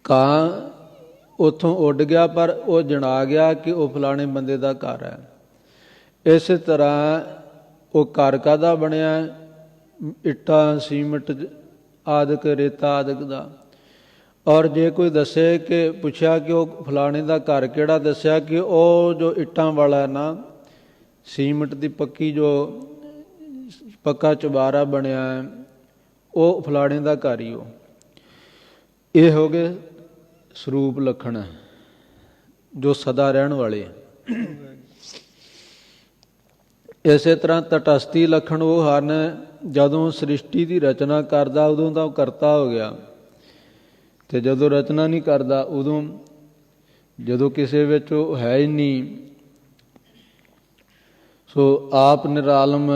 ਕਾਂ ਉੱਥੋਂ ਉੱਡ ਗਿਆ, ਪਰ ਉਹ ਜਣਾ ਗਿਆ ਕਿ ਉਹ ਫਲਾਣੇ ਬੰਦੇ ਦਾ ਘਰ ਹੈ। ਇਸੇ ਤਰ੍ਹਾਂ ਉਹ ਘਰ ਕਾਹਦਾ ਬਣਿਆ, ਇੱਟਾਂ ਸੀਮਟ ਆਦਿਕ ਰੇਤਾ ਆਦਿਕ ਦਾ। ਔਰ ਜੇ ਕੋਈ ਦੱਸੇ ਕਿ ਪੁੱਛਿਆ ਕਿ ਉਹ ਫਲਾਣੇ ਦਾ ਘਰ ਕਿਹੜਾ, ਦੱਸਿਆ ਕਿ ਉਹ ਜੋ ਇੱਟਾਂ ਵਾਲਾ ਨਾ, ਸੀਮਟ ਦੀ ਪੱਕੀ ਜੋ ਪੱਕਾ ਚੁਬਾਰਾ ਬਣਿਆ ਹੈ, ਉਹ ਫਲਾਣੇ ਦਾ ਘਰ ਹੀ ਉਹ। ਇਹ ਹੋ ਗਏ ਸਰੂਪ ਲੱਖਣ ਜੋ ਸਦਾ ਰਹਿਣ ਵਾਲੇ। ਇਸੇ ਤਰ੍ਹਾਂ ਤਟਸਥੀ ਲੱਖਣ ਉਹ ਹਨ, ਜਦੋਂ ਸ੍ਰਿਸ਼ਟੀ ਦੀ ਰਚਨਾ ਕਰਦਾ ਉਦੋਂ ਤਾਂ ਉਹ ਕਰਤਾ ਹੋ ਗਿਆ, ਤੇ ਜਦੋਂ ਰਚਨਾ ਨਹੀਂ ਕਰਦਾ ਉਦੋਂ, ਜਦੋਂ ਕਿਸੇ ਵਿੱਚ ਉਹ ਹੈ ਹੀ ਨਹੀਂ। ਸੋ ਆਪ ਨਿਰਾਲਮ,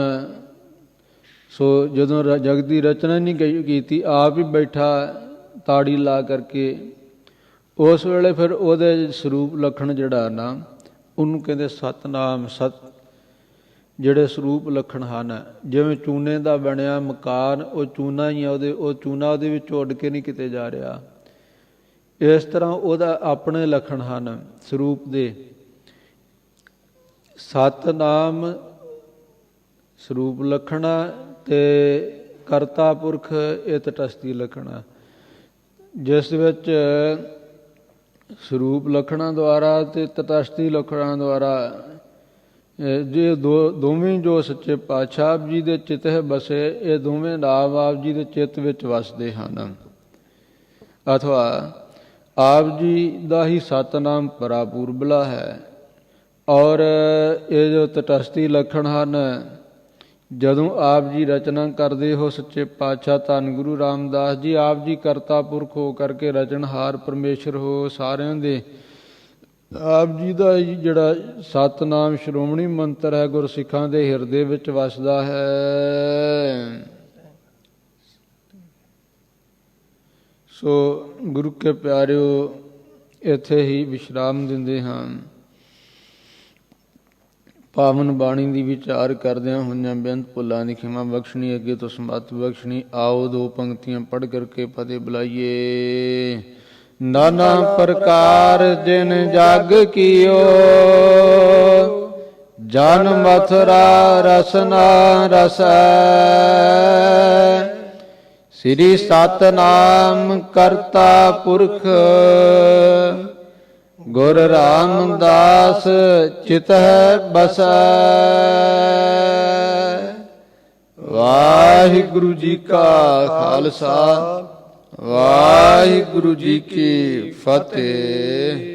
ਸੋ ਜਦੋਂ ਜਗ ਦੀ ਰਚਨਾ ਨਹੀਂ ਕੀਤੀ, ਆਪ ਹੀ ਬੈਠਾ ਤਾੜੀ ਲਾ ਕਰਕੇ, ਉਸ ਵੇਲੇ ਫਿਰ ਉਹਦੇ ਸਰੂਪ ਲੱਖਣ ਜਿਹੜਾ ਨਾ, ਉਹਨੂੰ ਕਹਿੰਦੇ ਸਤਨਾਮ। ਸਤ ਜਿਹੜੇ ਸਰੂਪ ਲੱਖਣ ਹਨ, ਜਿਵੇਂ ਚੂਨੇ ਦਾ ਬਣਿਆ ਮਕਾਨ, ਉਹ ਚੂਨਾ ਹੀ ਆ, ਉਹ ਚੂਨਾ ਉਹਦੇ ਵਿੱਚ ਉੱਡ ਕੇ ਨਹੀਂ ਕਿਤੇ ਜਾ ਰਿਹਾ। ਇਸ ਤਰ੍ਹਾਂ ਉਹਦਾ ਆਪਣੇ ਲੱਖਣ ਹਨ ਸਰੂਪ ਦੇ। ਸਤਨਾਮ ਸਰੂਪ ਲੱਖਣਾ ਤੇ ਕਰਤਾ ਪੁਰਖ ਇਹ ਤਟਸਥੀ ਲੱਖਣਾ, ਜਿਸ ਵਿੱਚ ਸਰੂਪ ਲੱਖਣਾਂ ਦੁਆਰਾ ਤੇ ਤਟਸਥੀ ਲੱਖਣਾਂ ਦੁਆਰਾ ਜੇ ਦੋਵੇਂ ਜੋ ਸੱਚੇ ਪਾਤਸ਼ਾਹ ਆਪ ਜੀ ਦੇ ਚਿੱਤ ਬਸੇ, ਇਹ ਦੋਵੇਂ ਨਾਮ ਆਪ ਜੀ ਦੇ ਚਿੱਤ ਵਿੱਚ ਵਸਦੇ ਹਨ। ਅਥਵਾ ਆਪ ਜੀ ਦਾ ਹੀ ਸਤਨਾਮ ਪਰਾਪੂਰਬਲਾ ਹੈ। ਔਰ ਇਹ ਜੋ ਤਟਸਥੀ ਲੱਖਣ ਹਨ, ਜਦੋਂ ਆਪ ਜੀ ਰਚਨਾ ਕਰਦੇ ਹੋ ਸੱਚੇ ਪਾਤਸ਼ਾਹ ਧੰਨ ਗੁਰੂ ਰਾਮਦਾਸ ਜੀ, ਆਪ ਜੀ ਕਰਤਾ ਪੁਰਖ ਹੋ ਕਰਕੇ ਰਚਨਹਾਰ ਪਰਮੇਸ਼ਰ ਹੋ ਸਾਰਿਆਂ ਦੇ। ਆਪ ਜੀ ਦਾ ਜਿਹੜਾ ਸਤਨਾਮ ਸ਼੍ਰੋਮਣੀ ਮੰਤਰ ਹੈ, ਗੁਰਸਿੱਖਾਂ ਦੇ ਹਿਰਦੇ ਵਿੱਚ ਵਸਦਾ ਹੈ। ਸੋ ਗੁਰੂ ਕੇ ਪਿਆਰਿਓ, ਇੱਥੇ ਹੀ ਵਿਸ਼ਰਾਮ ਦਿੰਦੇ ਹਾਂ। ਪਾਵਨ ਬਾਣੀ ਦੀ ਵਿਚਾਰ ਕਰਦਿਆਂ ਹੋਈਆਂ ਬੇਅੰਤ ਭੁੱਲਾਂ ਦੀ ਖਿਮਾ ਬਖਸ਼ਣੀ, ਅੱਗੇ ਤੋਂ ਸਮੱਤ ਬਖਸ਼ਣੀ। ਆਓ 2 ਪੰਕਤੀਆਂ ਪੜ੍ਹ ਕਰਕੇ ਫਤਿਹ ਬੁਲਾਈਏ। ਨਾਨਾ ਪ੍ਰਕਾਰ ਜਿਨ ਜਗ ਕੀਓ, ਜਨ ਮਥੁਰਾ ਰਸਨਾ ਰਸੈ। ਸ੍ਰੀ ਸਤਨਾਮ ਕਰਤਾ ਪੁਰਖ, ਗੁਰ ਰਾਮਦਾਸ ਚਿਤਿ ਬਸੈ। ਵਾਹਿ ਵਾਹਿਗੁਰੂ ਜੀ ਕਾ ਖਾਲਸਾ ਵਾਹਿਗੁਰੂ ਜੀ ਕੀ ਫਤਿਹ।